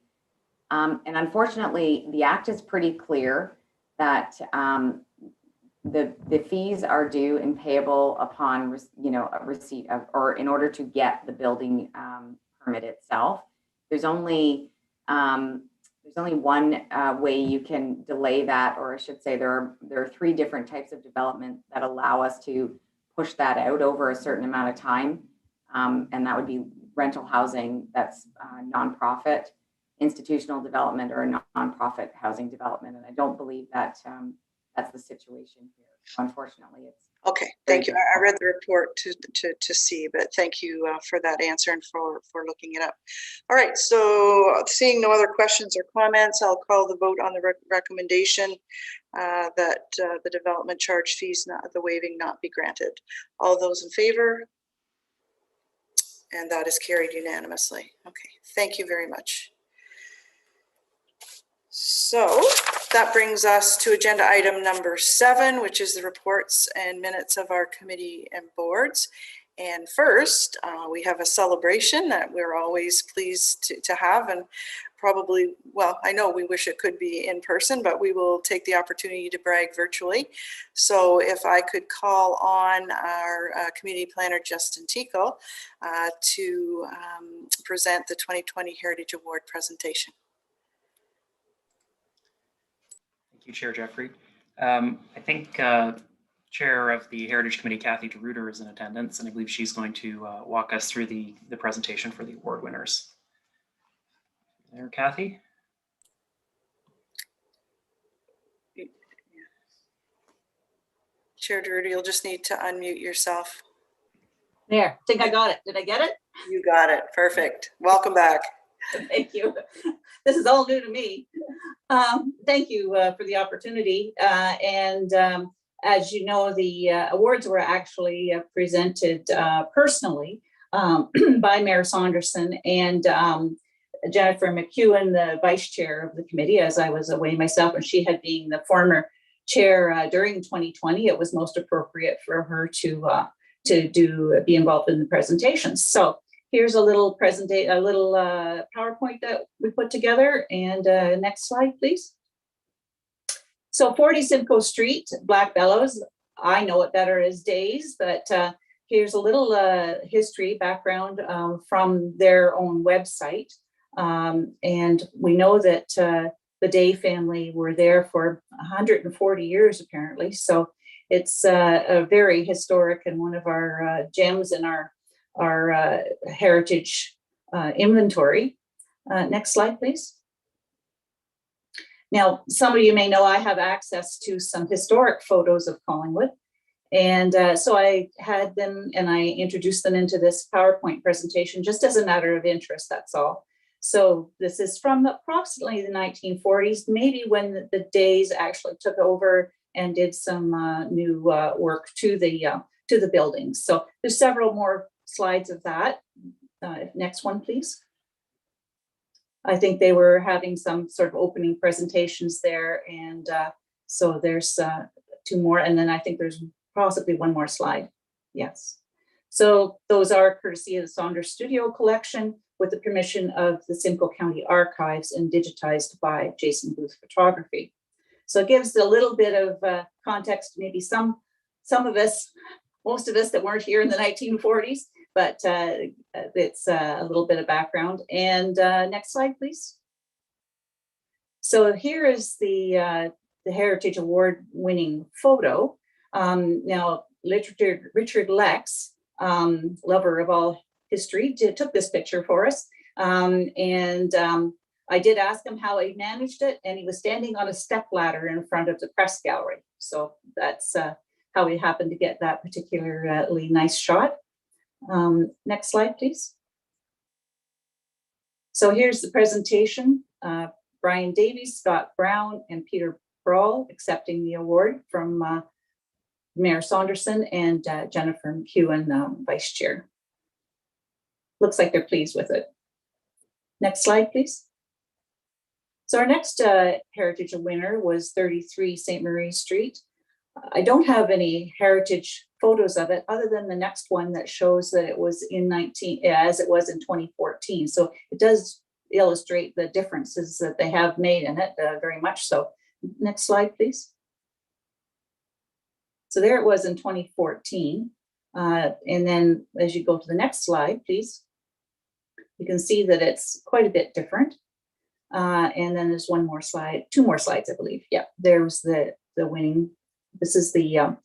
And unfortunately, the Act is pretty clear that the fees are due and payable upon receipt of, or in order to get the building permit itself. There's only one way you can delay that, or I should say there are 3 different types of development that allow us to push that out over a certain amount of time. And that would be rental housing that's nonprofit, institutional development, or nonprofit housing development. And I don't believe that that's the situation here. Unfortunately, it's Okay, thank you. I read the report to see, but thank you for that answer and for looking it up. All right, so seeing no other questions or comments, I'll call the vote on the recommendation that the development charge fees, the waiving, not be granted. All those in favor? And that is carried unanimously. Okay, thank you very much. So that brings us to agenda item number 7, which is the reports and minutes of our committee and boards. And first, we have a celebration that we're always pleased to have, and probably, well, I know we wish it could be in person, but we will take the opportunity to brag virtually. So if I could call on our community planner, Justin Teakle, to present the 2020 Heritage Award presentation. Thank you, Chair Jeffrey. I think Chair of the Heritage Committee, Kathy DeRuiter, is in attendance, and I believe she's going to walk us through the presentation for the award winners. There, Kathy. Chair DeRuiter, you'll just need to unmute yourself. There, think I got it. Did I get it? You got it. Perfect. Welcome back. Thank you. This is all new to me. Thank you for the opportunity. As you know, the awards were actually presented personally by Mayor Saunderson and Jennifer McEwen, the vice chair of the committee, as I was away myself, and she had been the former chair during 2020. It was most appropriate for her to be involved in the presentation. So here's a little PowerPoint that we put together. And next slide, please. So 40 Simcoe Street, Black Bellows. I know it better as Days, but here's a little history background from their own website. And we know that the Day family were there for 140 years, apparently. So it's a very historic and one of our gems in our heritage inventory. Next slide, please. Now, some of you may know I have access to some historic photos of Collingwood. And so I had them and I introduced them into this PowerPoint presentation just as a matter of interest, that's all. So this is from approximately the 1940s, maybe when the Days actually took over and did some new work to the buildings. So there's several more slides of that. Next one, please. I think they were having some sort of opening presentations there. And so there's 2 more. And then I think there's possibly 1 more slide. Yes. So those are courtesy of the Saunders Studio collection with the permission of the Simcoe County Archives and digitized by Jason Booth Photography. So it gives a little bit of context, maybe some of us, most of us that weren't here in the 1940s, but it's a little bit of background. And next slide, please. So here is the Heritage Award winning photo. Now, Richard Lex, lover of all history, took this picture for us. I did ask him how he managed it, and he was standing on a step ladder in front of the press gallery. So that's how we happened to get that particularly nice shot. Next slide, please. So here's the presentation. Brian Davies, Scott Brown, and Peter Brawl accepting the award from Mayor Saunderson and Jennifer McEwen, Vice Chair. Looks like they're pleased with it. Next slide, please. So our next Heritage winner was 33 St. Marie Street. I don't have any heritage photos of it other than the next one that shows that it was as it was in 2014. So it does illustrate the differences that they have made in it, very much so. Next slide, please. So there it was in 2014. And then as you go to the next slide, please, you can see that it's quite a bit different. And then there's 1 more slide, 2 more slides, I believe. Yeah, there's the winning. This is the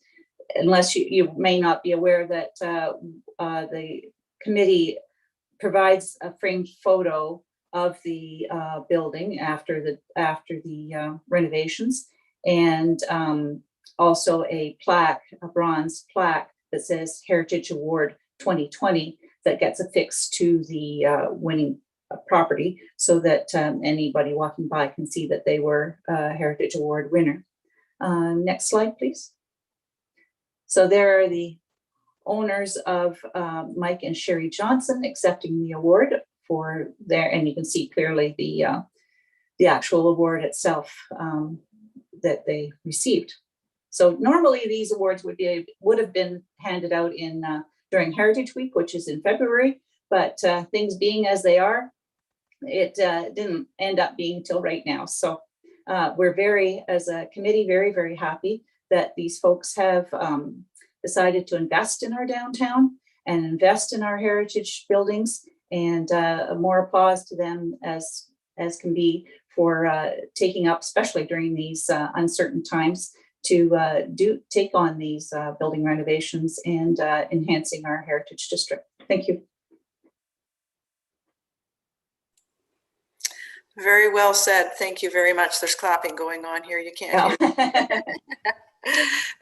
unless you may not be aware that the committee provides a framed photo of the building after the renovations, and also a plaque, a bronze plaque that says Heritage Award 2020 that gets affixed to the winning property, so that anybody walking by can see that they were a Heritage Award winner. Next slide, please. So there are the owners of Mike and Sherry Johnson accepting the award for there, and you can see clearly the actual award itself that they received. So normally these awards would have been handed out in during Heritage Week, which is in February, but things being as they are, it didn't end up being till right now. So we're as a committee, very, very happy that these folks have decided to invest in our downtown and invest in our heritage buildings, and more applause to them as can be for taking up, especially during these uncertain times, to take on these building renovations and enhancing our heritage district. Thank you. Very well said. Thank you very much. There's clapping going on here. You can't hear.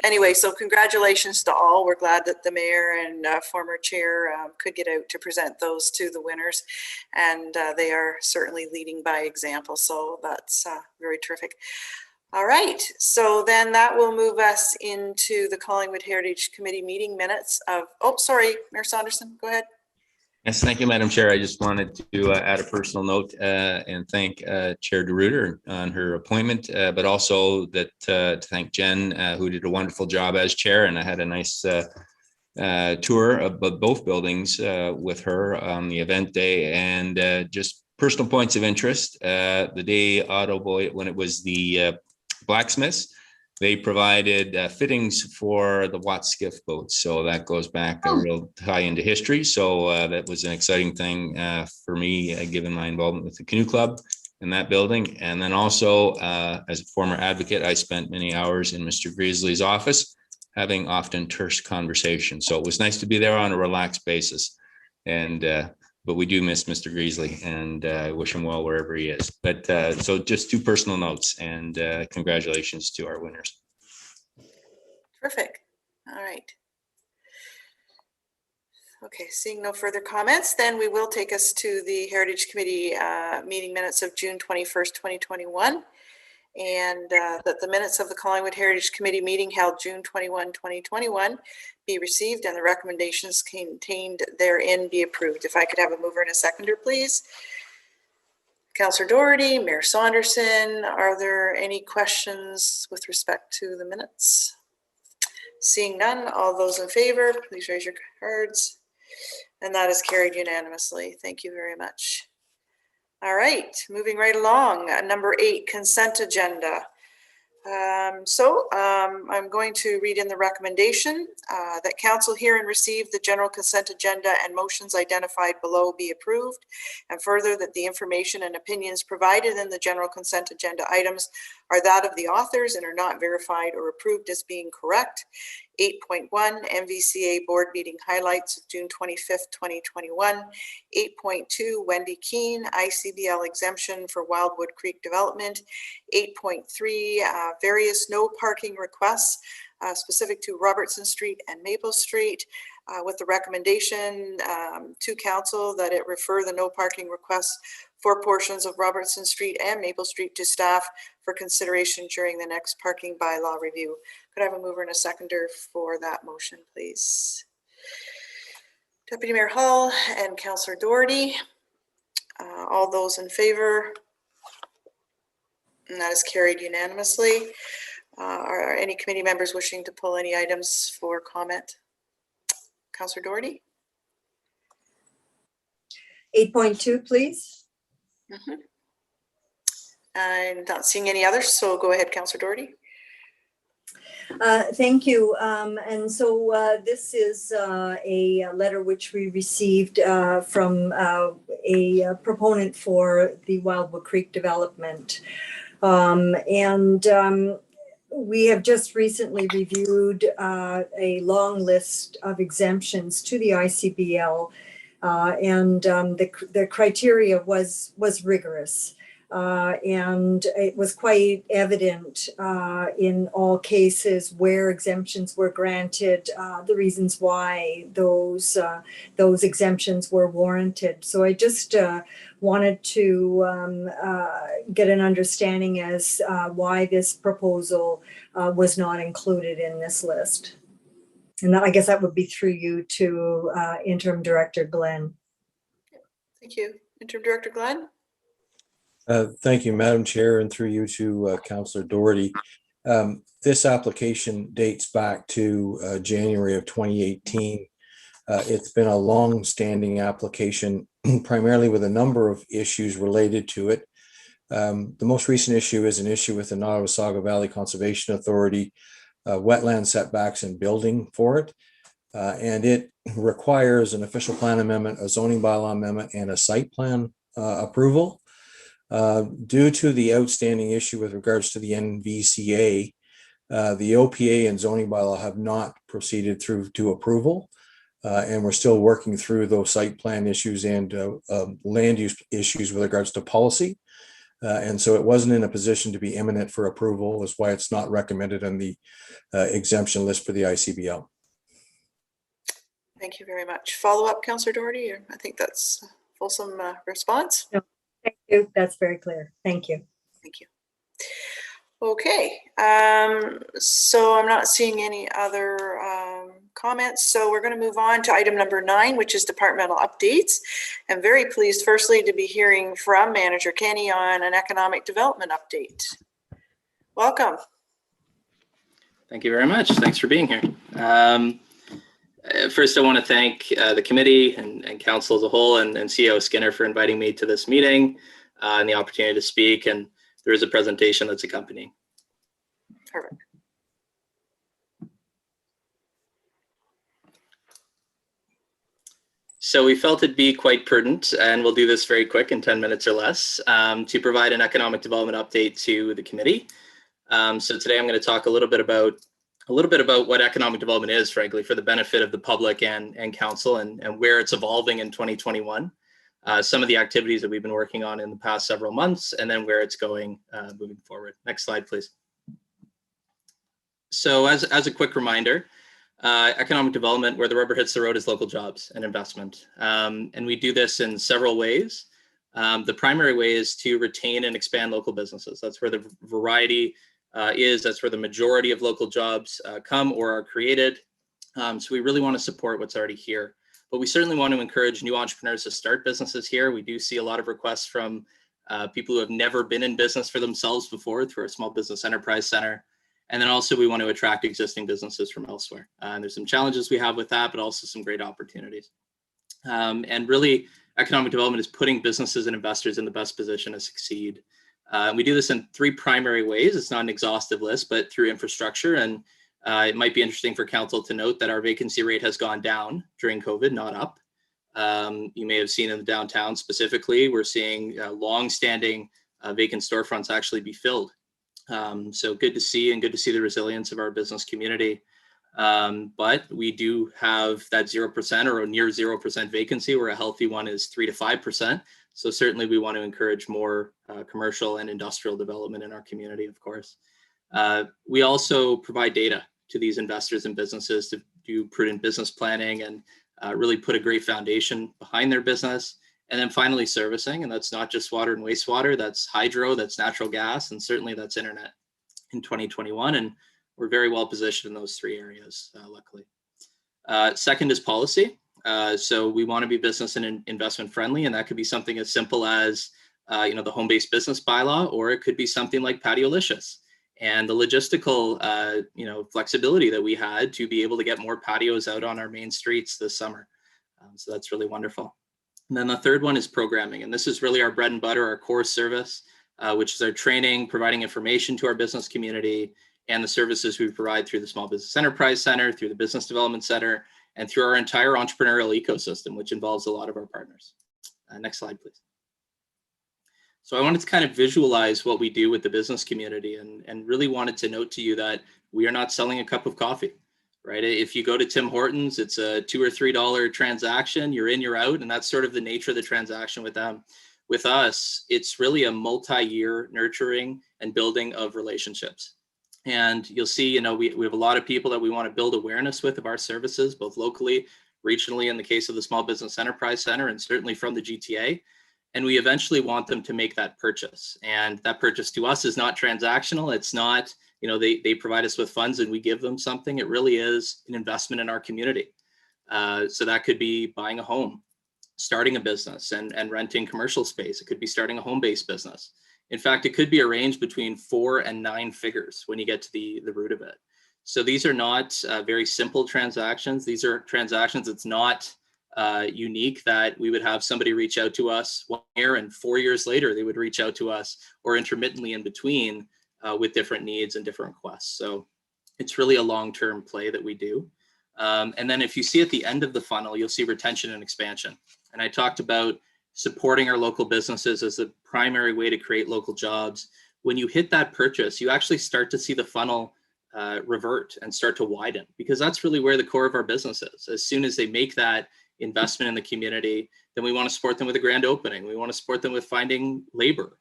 Anyway, so congratulations to all. We're glad that the mayor and former chair could get out to present those to the winners, and they are certainly leading by example. So that's very terrific. All right, so then that will move us into the Collingwood Heritage Committee meeting minutes of, oh, sorry, Mayor Saunderson, go ahead. Yes, thank you, Madam Chair. I just wanted to add a personal note and thank Chair DeRuyter on her appointment, but also that to thank Jen, who did a wonderful job as chair, and I had a nice tour of both buildings with her on the event day, and just personal points of interest. The day when it was the blacksmiths, they provided fittings for the Watt skiff boats. So that goes back a real tie into history. So that was an exciting thing for me, given my involvement with the Canoe Club in that building. And then also, as a former advocate, I spent many hours in Mr. Greasley's office, having often terse conversations. So it was nice to be there on a relaxed basis. And but we do miss Mr. Greasley, and I wish him well wherever he is. But so just two personal notes, and congratulations to our winners. Terrific. All right. Okay, seeing no further comments, then we will take us to the Heritage Committee meeting minutes of June 21st, 2021. And that the minutes of the Collingwood Heritage Committee meeting held June 21, 2021 be received and the recommendations contained therein be approved. If I could have a mover and a seconder, please. Councillor Doherty, Mayor Saunderson, are there any questions with respect to the minutes? Seeing none, all those in favor, please raise your cards. And that is carried unanimously. Thank you very much. All right, moving right along. Number 8, consent agenda. I'm going to read in the recommendation that council hear and receive the general consent agenda and motions identified below be approved, and further that the information and opinions provided in the general consent agenda items are that of the authors and are not verified or approved as being correct. 8.1 MVCA board meeting highlights of June 25th, 2021. 8.2 Wendy Keene ICBL exemption for Wildwood Creek development. 8.3 various no parking requests specific to Robertson Street and Maple Street, with the recommendation to council that it refer the no parking requests for portions of Robertson Street and Maple Street to staff for consideration during the next parking bylaw review. Could I have a mover and a seconder for that motion, please? Deputy Mayor Hull and Councillor Doherty. All those in favor? And that is carried unanimously. Are any committee members wishing to pull any items for comment? Councillor Doherty? 8.2, please. I'm not seeing any others, so go ahead, Councillor Doherty. Thank you. And so this is a letter which we received from a proponent for the Wildwood Creek development. we have just recently reviewed a long list of exemptions to the ICBL, and the criteria was rigorous. And it was quite evident in all cases where exemptions were granted, the reasons why those exemptions were warranted. So I just wanted to get an understanding as why this proposal was not included in this list. And I guess that would be through you to Interim Director Glenn. Thank you. Interim Director Glenn? Thank you, Madam Chair, and through you to Councillor Doherty. This application dates back to January of 2018. It's been a long-standing application, primarily with a number of issues related to it. The most recent issue is an issue with the Notawisaga Valley Conservation Authority, wetland setbacks and building for it. And it requires an official plan amendment, a zoning bylaw amendment, and a site plan approval. Due to the outstanding issue with regards to the NVCA, the OPA and zoning bylaw have not proceeded through to approval. And we're still working through those site plan issues and land use issues with regards to policy. And so it wasn't in a position to be imminent for approval, is why it's not recommended on the exemption list for the ICBL. Thank you very much. Follow up, Councillor Doherty? I think that's a fulsome response. No, thank you. That's very clear. Thank you. Thank you. Okay, so I'm not seeing any other comments. So we're going to move on to item number 9, which is departmental updates. I'm very pleased, firstly, to be hearing from Manager Kenny on an economic development update. Welcome. Thank you very much. Thanks for being here. First, I want to thank the committee and council as a whole and CEO Skinner for inviting me to this meeting and the opportunity to speak. And there is a presentation that's accompanying. Perfect. So we felt it'd be quite prudent, and we'll do this very quick in 10 minutes or less, to provide an economic development update to the committee. So today I'm going to talk a little bit about what economic development is, frankly, for the benefit of the public and council, and where it's evolving in 2021. Some of the activities that we've been working on in the past several months, and then where it's going moving forward. Next slide, please. So as a quick reminder, economic development, where the rubber hits the road, is local jobs and investment. And we do this in several ways. The primary way is to retain and expand local businesses. That's where the variety that's where the majority of local jobs come or are created. So we really want to support what's already here. But we certainly want to encourage new entrepreneurs to start businesses here. We do see a lot of requests from people who have never been in business for themselves before through our Small Business Enterprise Center. And then also we want to attract existing businesses from elsewhere. And there's some challenges we have with that, but also some great opportunities. And really, economic development is putting businesses and investors in the best position to succeed. We do this in 3 primary ways. It's not an exhaustive list, but through infrastructure. And it might be interesting for council to note that our vacancy rate has gone down during COVID, not up. You may have seen in the downtown specifically, we're seeing long-standing vacant storefronts actually be filled. So good to see, and good to see the resilience of our business community. But we do have that 0% or a near 0% vacancy, where a healthy one is 3 to 5%. So certainly we want to encourage more commercial and industrial development in our community, of course. We also provide data to these investors and businesses to do prudent business planning and really put a great foundation behind their business. And then finally, servicing, and that's not just water and wastewater, that's hydro, that's natural gas, and certainly that's internet in 2021. And we're very well positioned in those 3 areas, luckily. Second is policy. So we want to be business and investment friendly, and that could be something as simple as the home-based business bylaw, or it could be something like Patiolicious and the logistical flexibility that we had to be able to get more patios out on our main streets this summer. So that's really wonderful. And then the third one is programming, and this is really our bread and butter, our core service, which is our training, providing information to our business community, and the services we provide through the Small Business Enterprise Center, through the Business Development Center, and through our entire entrepreneurial ecosystem, which involves a lot of our partners. Next slide, please. So I wanted to kind of visualize what we do with the business community, and really wanted to note to you that we are not selling a cup of coffee, right? If you go to Tim Hortons, it's a $2 or $3 transaction, you're in, you're out, and that's sort of the nature of the transaction with them. With us, it's really a multi-year nurturing and building of relationships. And you'll see, you know, we have a lot of people that we want to build awareness with of our services, both locally, regionally, in the case of the Small Business Enterprise Center, and certainly from the GTA. And we eventually want them to make that purchase. And that purchase to us is not transactional. It's not, you know, they provide us with funds and we give them something. It really is an investment in our community. So that could be buying a home, starting a business and renting commercial space. It could be starting a home-based business. In fact, it could be a range between 4 and 9 figures when you get to the root of it. So these are not very simple transactions. These are transactions that's not unique, that we would have somebody reach out to us 1 year and 4 years later, they would reach out to us, or intermittently in between with different needs and different requests. So it's really a long-term play that we do. And then if you see at the end of the funnel, you'll see retention and expansion. And I talked about supporting our local businesses as the primary way to create local jobs. When you hit that purchase, you actually start to see the funnel revert and start to widen, because that's really where the core of our business is. As soon as they make that investment in the community, then we want to support them with a grand opening. We want to support them with finding labor.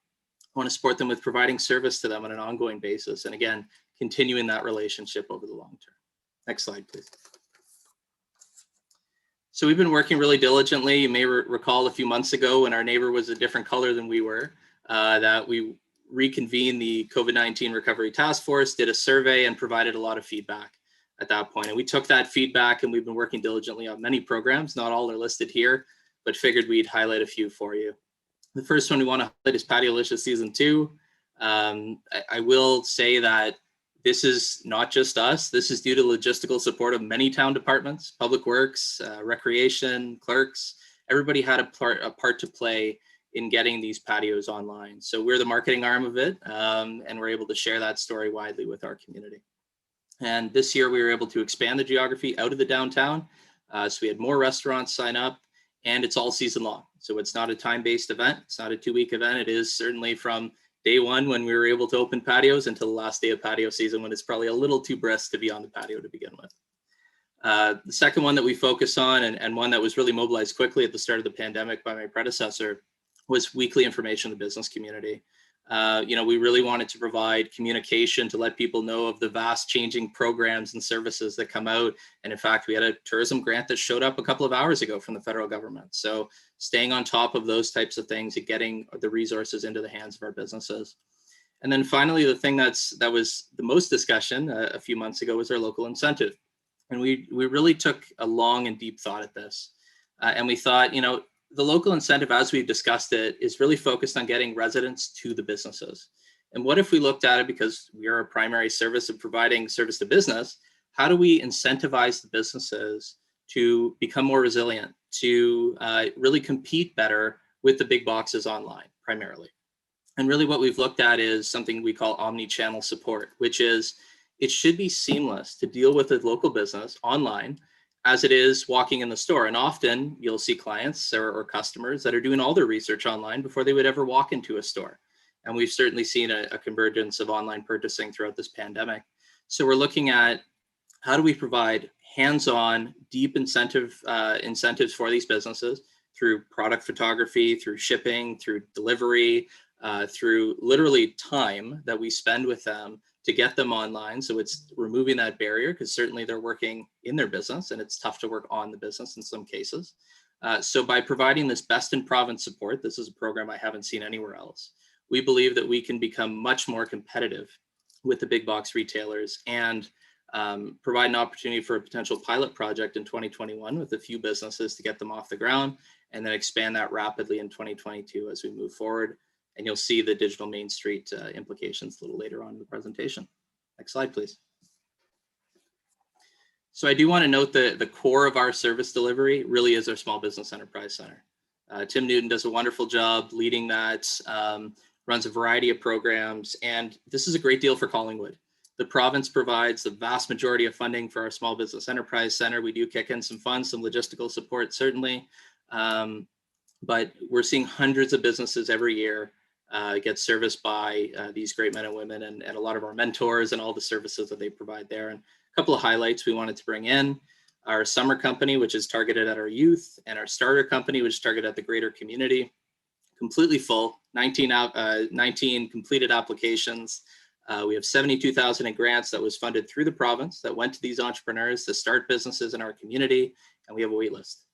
We want to support them with providing service to them on an ongoing basis. And again, continuing that relationship over the long term. Next slide, please. So we've been working really diligently. You may recall a few months ago when our neighbor was a different color than we were, that we reconvened the COVID-19 Recovery Task Force, did a survey, and provided a lot of feedback at that point. And we took that feedback and we've been working diligently on many programs. Not all are listed here, but figured we'd highlight a few for you. The first one we want to highlight is Patiolicious Season 2. I will say that this is not just us. This is due to logistical support of many town departments, public works, recreation, clerks. Everybody had a part to play in getting these patios online. So we're the marketing arm of it, and we're able to share that story widely with our community. And this year we were able to expand the geography out of the downtown. So we had more restaurants sign up, and it's all season long. So it's not a time-based event. It's not a 2-week event. It is certainly from day one when we were able to open patios until the last day of patio season, when it's probably a little too brisk to be on the patio to begin with. The second one that we focus on, and one that was really mobilized quickly at the start of the pandemic by my predecessor, was weekly information to the business community. You know, we really wanted to provide communication to let people know of the vast changing programs and services that come out. And in fact, we had a tourism grant that showed up a couple of hours ago from the federal government. So staying on top of those types of things and getting the resources into the hands of our businesses. And then finally, the thing that was the most discussion a few months ago was our local incentive. And we really took a long and deep thought at this. And we thought, you know, the local incentive, as we've discussed it, is really focused on getting residents to the businesses. And what if we looked at it, because we are a primary service of providing service to business, how do we incentivize the businesses to become more resilient, to really compete better with the big boxes online primarily? And really what we've looked at is something we call omni-channel support, which is it should be seamless to deal with a local business online as it is walking in the store. And often you'll see clients or customers that are doing all their research online before they would ever walk into a store. And we've certainly seen a convergence of online purchasing throughout this pandemic. So we're looking at how do we provide hands-on, deep incentives for these businesses through product photography, through shipping, through delivery, through literally time that we spend with them to get them online. So it's removing that barrier, because certainly they're working in their business and it's tough to work on the business in some cases. So by providing this best in province support, this is a program I haven't seen anywhere else. We believe that we can become much more competitive with the big box retailers and provide an opportunity for a potential pilot project in 2021 with a few businesses to get them off the ground, and then expand that rapidly in 2022 as we move forward. And you'll see the digital Main Street implications a little later on in the presentation. Next slide, please. So I do want to note that the core of our service delivery really is our Small Business Enterprise Center. Tim Newton does a wonderful job leading that, runs a variety of programs, and this is a great deal for Collingwood. The province provides the vast majority of funding for our Small Business Enterprise Center. We do kick in some funds, some logistical support, certainly, but we're seeing hundreds of businesses every year get serviced by these great men and women and a lot of our mentors and all the services that they provide there. And a couple of highlights we wanted to bring in: our summer company, which is targeted at our youth, and our starter company, which is targeted at the greater community. Completely full, 19 completed applications. We have 72,000 in grants that was funded through the province that went to these entrepreneurs to start businesses in our community, and we have a wait list.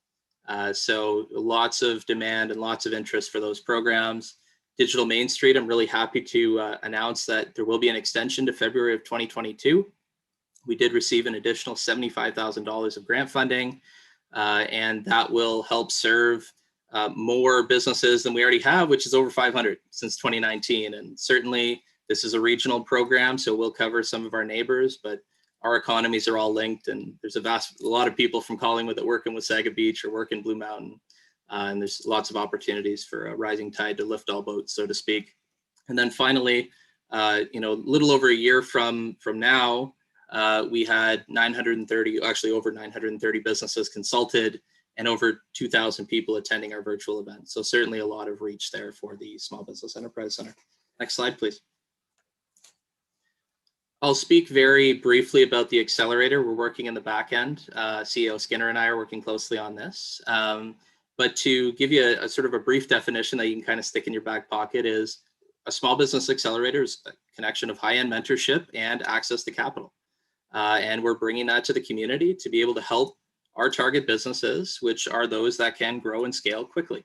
So lots of demand and lots of interest for those programs. Digital Main Street, I'm really happy to announce that there will be an extension to February of 2022. We did receive an additional $75,000 of grant funding, and that will help serve more businesses than we already have, which is over 500 since 2019. And certainly this is a regional program, so we'll cover some of our neighbors, but our economies are all linked, and there's a lot of people from Collingwood that work in Wasaga Beach or work in Blue Mountain. And there's lots of opportunities for a rising tide to lift all boats, so to speak. And then finally, a little over a year from now, we had 930, actually over 930 businesses consulted and over 2,000 people attending our virtual event. So certainly a lot of reach there for the Small Business Enterprise Center. Next slide, please. I'll speak very briefly about the Accelerator. We're working in the back end. CEO Skinner and I are working closely on this. But to give you a sort of a brief definition that you can kind of stick in your back pocket is a small business accelerator is a connection of high-end mentorship and access to capital. And we're bringing that to the community to be able to help our target businesses, which are those that can grow and scale quickly.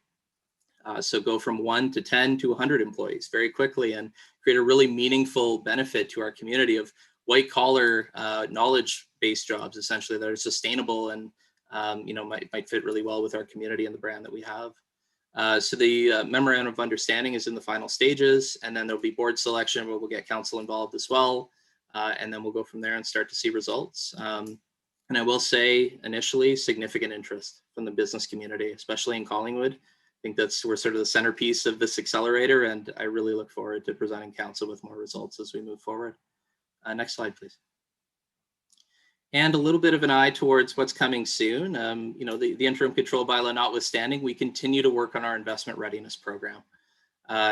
So go from 1 to 10 to 100 employees very quickly and create a really meaningful benefit to our community of white collar knowledge-based jobs, essentially, that are sustainable and might fit really well with our community and the brand that we have. So the Memorandum of Understanding is in the final stages, and then there'll be board selection where we'll get council involved as well. And then we'll go from there and start to see results. And I will say initially significant interest from the business community, especially in Collingwood. I think we're sort of the centerpiece of this accelerator, and I really look forward to presenting council with more results as we move forward. Next slide, please. And a little bit of an eye towards what's coming soon. The interim control bylaw notwithstanding, we continue to work on our investment readiness program.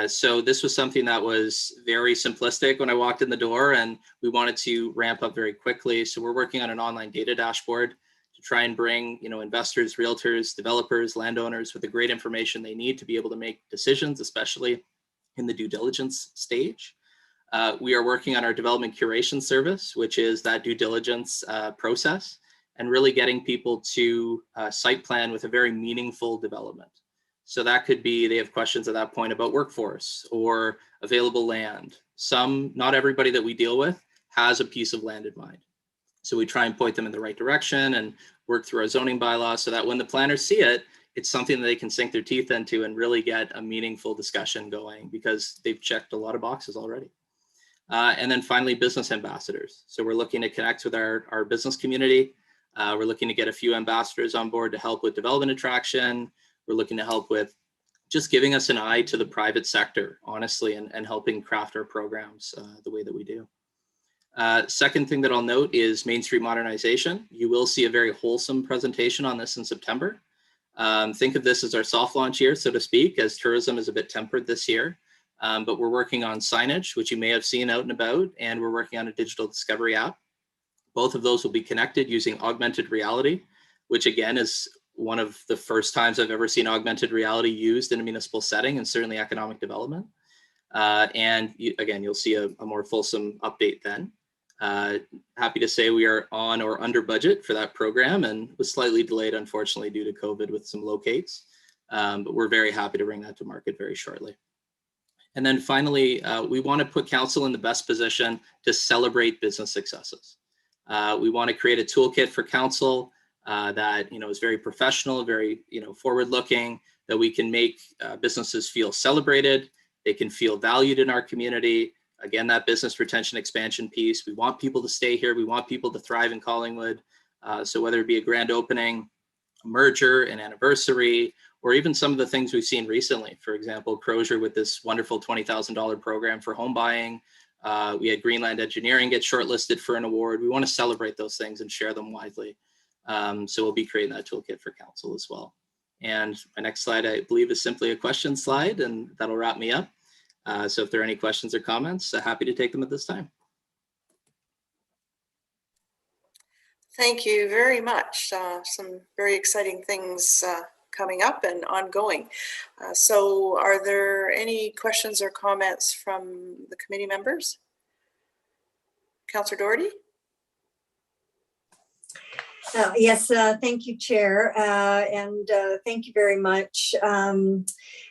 So this was something that was very simplistic when I walked in the door, and we wanted to ramp up very quickly. So we're working on an online data dashboard to try and bring, investors, realtors, developers, landowners with the great information they need to be able to make decisions, especially in the due diligence stage. We are working on our development curation service, which is that due diligence process, and really getting people to site plan with a very meaningful development. So that could be, they have questions at that point about workforce or available land. Not everybody that we deal with has a piece of land in mind. So we try and point them in the right direction and work through our zoning bylaws so that when the planners see it, it's something that they can sink their teeth into and really get a meaningful discussion going because they've checked a lot of boxes already. And then finally, business ambassadors. So we're looking to connect with our business community. We're looking to get a few ambassadors on board to help with development attraction. We're looking to help with just giving us an eye to the private sector, honestly, and helping craft our programs the way that we do. Second thing that I'll note is Main Street modernization. You will see a very wholesome presentation on this in September. Think of this as our soft launch year, so to speak, as tourism is a bit tempered this year. But we're working on signage, which you may have seen out and about, and we're working on a digital discovery app. Both of those will be connected using augmented reality, which again is one of the first times I've ever seen augmented reality used in a municipal setting and certainly economic development. Again, you'll see a more fulsome update then. Happy to say we are on or under budget for that program and was slightly delayed, unfortunately, due to COVID with some locates. But we're very happy to bring that to market very shortly. And then finally, we want to put council in the best position to celebrate business successes. We want to create a toolkit for council that is very professional, very forward-looking, that we can make businesses feel celebrated, they can feel valued in our community. Again, that business retention expansion piece. We want people to stay here. We want people to thrive in Collingwood. So whether it be a grand opening, a merger, an anniversary, or even some of the things we've seen recently. For example, Crozier with this wonderful $20,000 program for home buying. We had Greenland Engineering get shortlisted for an award. We want to celebrate those things and share them widely. So we'll be creating that toolkit for council as well. And my next slide, I believe, is simply a question slide, and that'll wrap me up. So if there are any questions or comments, happy to take them at this time. Thank you very much. Some very exciting things coming up and ongoing. So are there any questions or comments from the committee members? Councillor Doherty? Yes, thank you, Chair, and thank you very much,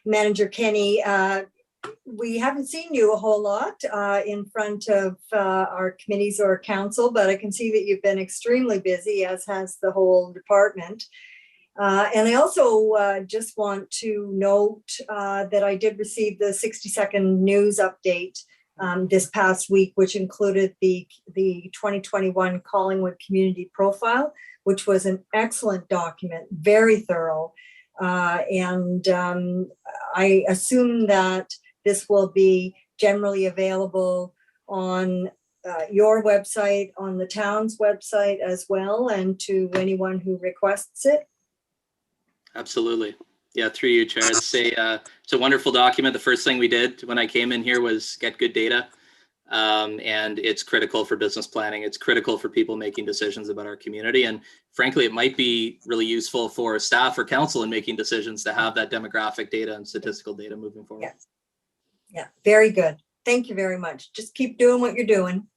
Manager Kenny. We haven't seen you a whole lot in front of our committees or council, but I can see that you've been extremely busy, as has the whole department. And I also just want to note that I did receive the 60-second news update this past week, which included the 2021 Collingwood Community Profile, which was an excellent document, very thorough. And I assume that this will be generally available on your website, on the town's website as well, and to anyone who requests it. Absolutely. Yeah, through you, Chair. It's a wonderful document. The first thing we did when I came in here was get good data. And it's critical for business planning. It's critical for people making decisions about our community. And frankly, it might be really useful for staff or council in making decisions to have that demographic data and statistical data moving forward. Yes. Yeah, very good. Thank you very much. Just keep doing what you're doing.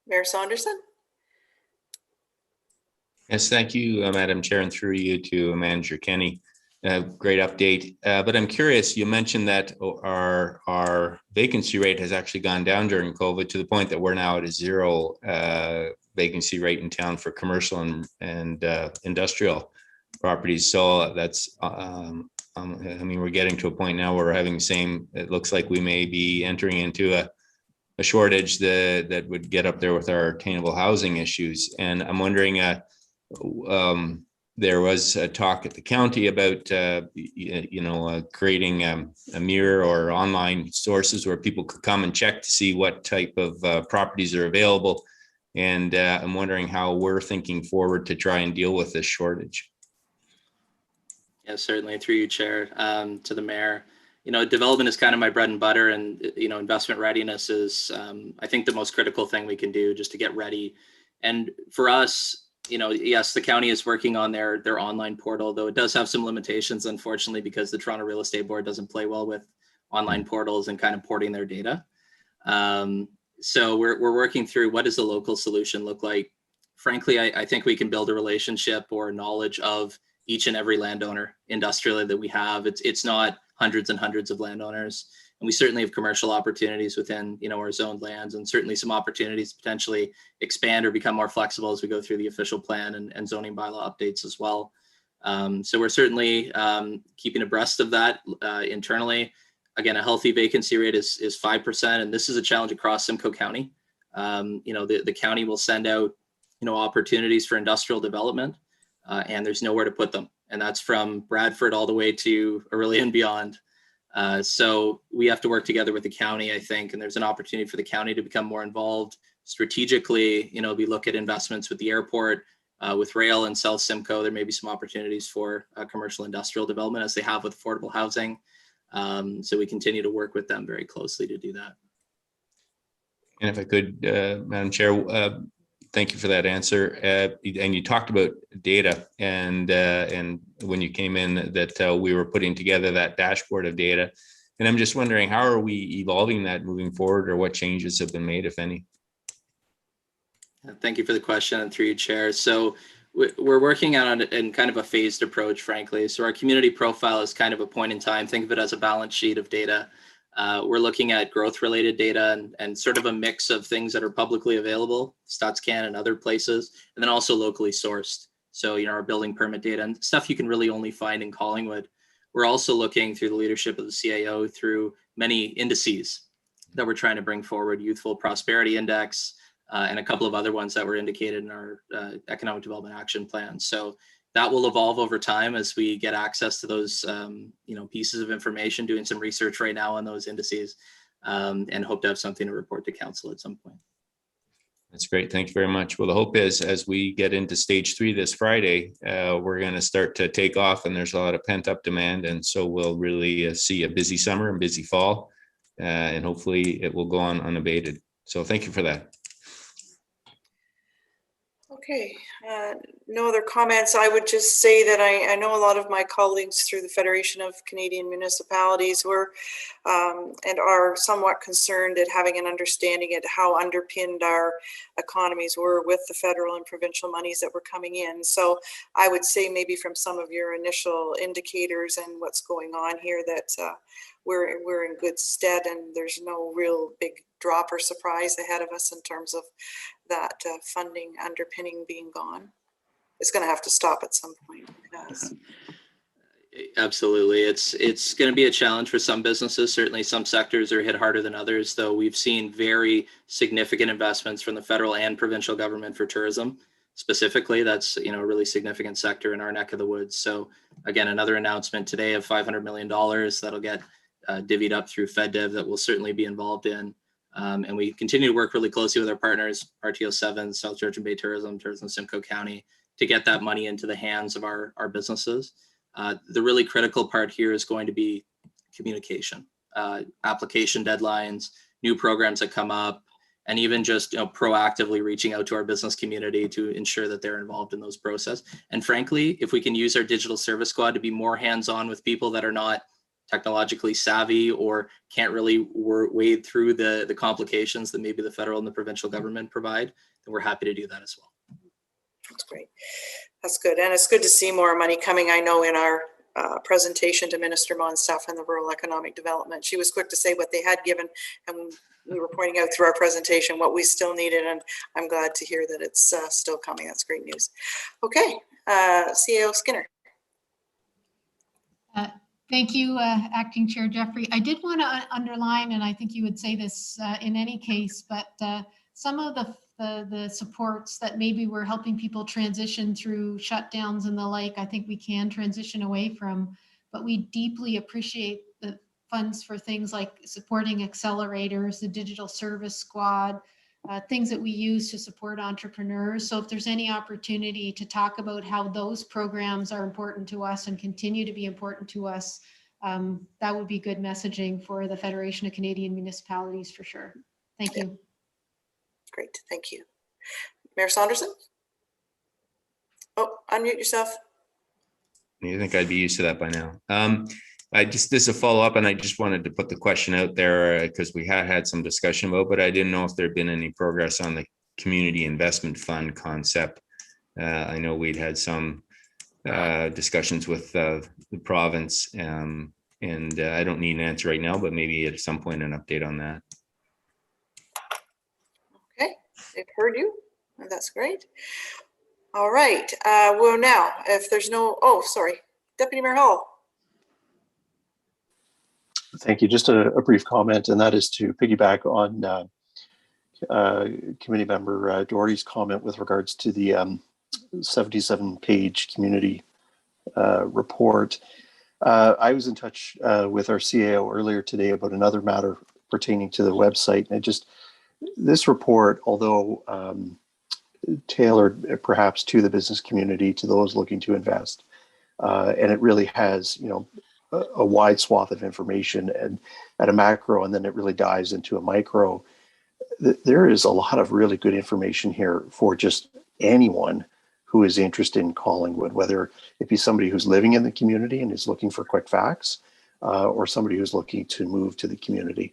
Mayor Saunderson? Yes, thank you, Madam Chair, and through you to Manager Kenny. Great update. But I'm curious, you mentioned that our vacancy rate has actually gone down during COVID to the point that we're now at a zero vacancy rate in town for commercial and industrial properties. So that's, I mean, we're getting to a point now where we're having the same, it looks like we may be entering into a shortage that would get up there with our attainable housing issues. And I'm wondering, there was a talk at the county about, creating a mirror or online sources where people could come and check to see what type of properties are available. And I'm wondering how we're thinking forward to try and deal with this shortage. Yeah, certainly. Through you, Chair, to the Mayor. Development is kind of my bread and butter, and investment readiness is, I think, the most critical thing we can do just to get ready. And for us, yes, the county is working on their online portal, though it does have some limitations, unfortunately, because the Toronto Real Estate Board doesn't play well with online portals and kind of porting their data. So we're working through what does the local solution look like. Frankly, I think we can build a relationship or knowledge of each and every landowner industrially that we have. It's not hundreds and hundreds of landowners. And we certainly have commercial opportunities within, our zoned lands, and certainly some opportunities to potentially expand or become more flexible as we go through the official plan and zoning bylaw updates as well. So we're certainly keeping abreast of that internally. Again, a healthy vacancy rate is 5%, and this is a challenge across Simcoe County. The county will send out, opportunities for industrial development, and there's nowhere to put them. And that's from Bradford all the way to Orillia and beyond. So we have to work together with the county, I think, and there's an opportunity for the county to become more involved strategically. We look at investments with the airport, with rail and South Simcoe. There may be some opportunities for commercial industrial development as they have with affordable housing. So we continue to work with them very closely to do that. And if I could, Madam Chair, thank you for that answer. And you talked about data, and when you came in that we were putting together that dashboard of data. And I'm just wondering, how are we evolving that moving forward, or what changes have been made, if any? Thank you for the question, and through you, Chair. So we're working on it in kind of a phased approach, frankly. So our community profile is kind of a point in time. Think of it as a balance sheet of data. We're looking at growth-related data and sort of a mix of things that are publicly available, StatsCan and other places, and then also locally sourced. So, our building permit data and stuff you can really only find in Collingwood. We're also looking through the leadership of the CAO through many indices that we're trying to bring forward, Youthful Prosperity Index, and a couple of other ones that were indicated in our Economic Development Action Plan. So that will evolve over time as we get access to those, pieces of information, doing some research right now on those indices, and hope to have something to report to council at some point. That's great. Thank you very much. Well, the hope is as we get into stage 3 this Friday, we're going to start to take off, and there's a lot of pent up demand. And so we'll really see a busy summer and busy fall, and hopefully it will go on unabated. So thank you for that. Okay, no other comments. I would just say that I know a lot of my colleagues through the Federation of Canadian Municipalities were and are somewhat concerned at having an understanding at how underpinned our economies were with the federal and provincial monies that were coming in. So I would say maybe from some of your initial indicators and what's going on here that we're in good stead, and there's no real big drop or surprise ahead of us in terms of that funding underpinning being gone. It's going to have to stop at some point. Absolutely. It's going to be a challenge for some businesses. Certainly some sectors are hit harder than others, though we've seen very significant investments from the federal and provincial government for tourism. Specifically, that's a really significant sector in our neck of the woods. So again, another announcement today of $500 million that'll get divvied up through FedDev that we'll certainly be involved in. And we continue to work really closely with our partners, RTO 7, South Georgian Bay Tourism Simcoe County, to get that money into the hands of our businesses. The really critical part here is going to be communication, application deadlines, new programs that come up, and even just proactively reaching out to our business community to ensure that they're involved in those processes. And frankly, if we can use our digital service squad to be more hands-on with people that are not technologically savvy or can't really wade through the complications that maybe the federal and the provincial government provide, then we're happy to do that as well. That's great. That's good. And it's good to see more money coming. I know in our presentation to Minister Mon staff and the Rural Economic Development, she was quick to say what they had given, and we were pointing out through our presentation what we still needed, and I'm glad to hear that it's still coming. That's great news. Okay, CAO Skinner. Thank you, Acting Chair Jeffrey. I did want to underline, and I think you would say this in any case, but some of the supports that maybe we're helping people transition through shutdowns and the like, I think we can transition away from, but we deeply appreciate the funds for things like supporting accelerators, the digital service squad, things that we use to support entrepreneurs. So if there's any opportunity to talk about how those programs are important to us and continue to be important to us, that would be good messaging for the Federation of Canadian Municipalities for sure. Thank you. Great, thank you. Mayor Saunderson? Oh, unmute yourself. You think I'd be used to that by now. This is a follow-up, and I just wanted to put the question out there because we had some discussion about, but I didn't know if there'd been any progress on the community investment fund concept. I know we'd had some discussions with the province, and I don't need an answer right now, but maybe at some point an update on that. Okay, they've heard you. That's great. All right. Well, now, if there's no, oh, sorry, Deputy Mayor Hall. Thank you. Just a brief comment, and that is to piggyback on committee member Doherty's comment with regards to the 77-page community report. I was in touch with our CAO earlier today about another matter pertaining to the website, and this report, although tailored perhaps to the business community, to those looking to invest, and it really has, a wide swath of information and at a macro, and then it really dives into a micro. There is a lot of really good information here for just anyone who is interested in Collingwood, whether it be somebody who's living in the community and is looking for quick facts, or somebody who's looking to move to the community.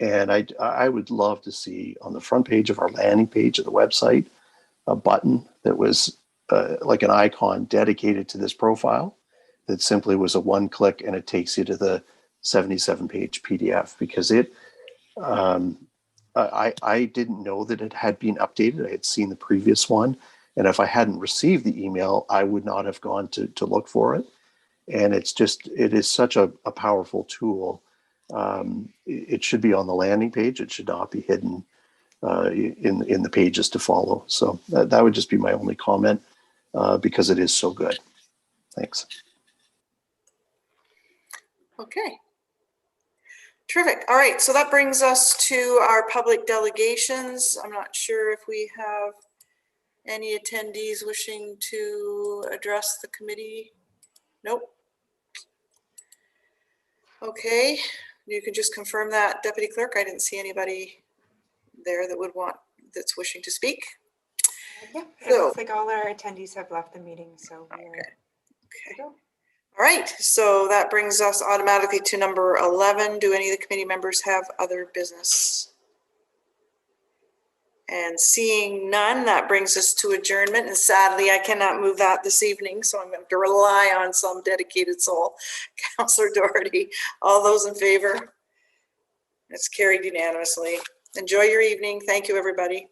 And I would love to see on the front page of our landing page of the website a button that was like an icon dedicated to this profile, that simply was a one click and it takes you to the 77-page PDF, because I didn't know that it had been updated. I had seen the previous one, and if I hadn't received the email, I would not have gone to look for it. And it is such a powerful tool. It should be on the landing page. It should not be hidden in the pages to follow. So that would just be my only comment, because it is so good. Thanks. Okay. Terrific. All right, so that brings us to our public delegations. I'm not sure if we have any attendees wishing to address the committee. Nope. Okay, you can just confirm that, Deputy Clerk. I didn't see anybody there that would that's wishing to speak. Yeah, it So- looks like all our attendees have left the meeting, so we are Okay. good to go. All right, so that brings us automatically to number 11. Do any of the committee members have other business? And seeing none, that brings us to adjournment. And sadly, I cannot move that this evening, so I'm going to have to rely on some dedicated soul. Councillor Doherty, all those in favor? It's carried unanimously. Enjoy your evening. Thank you, everybody.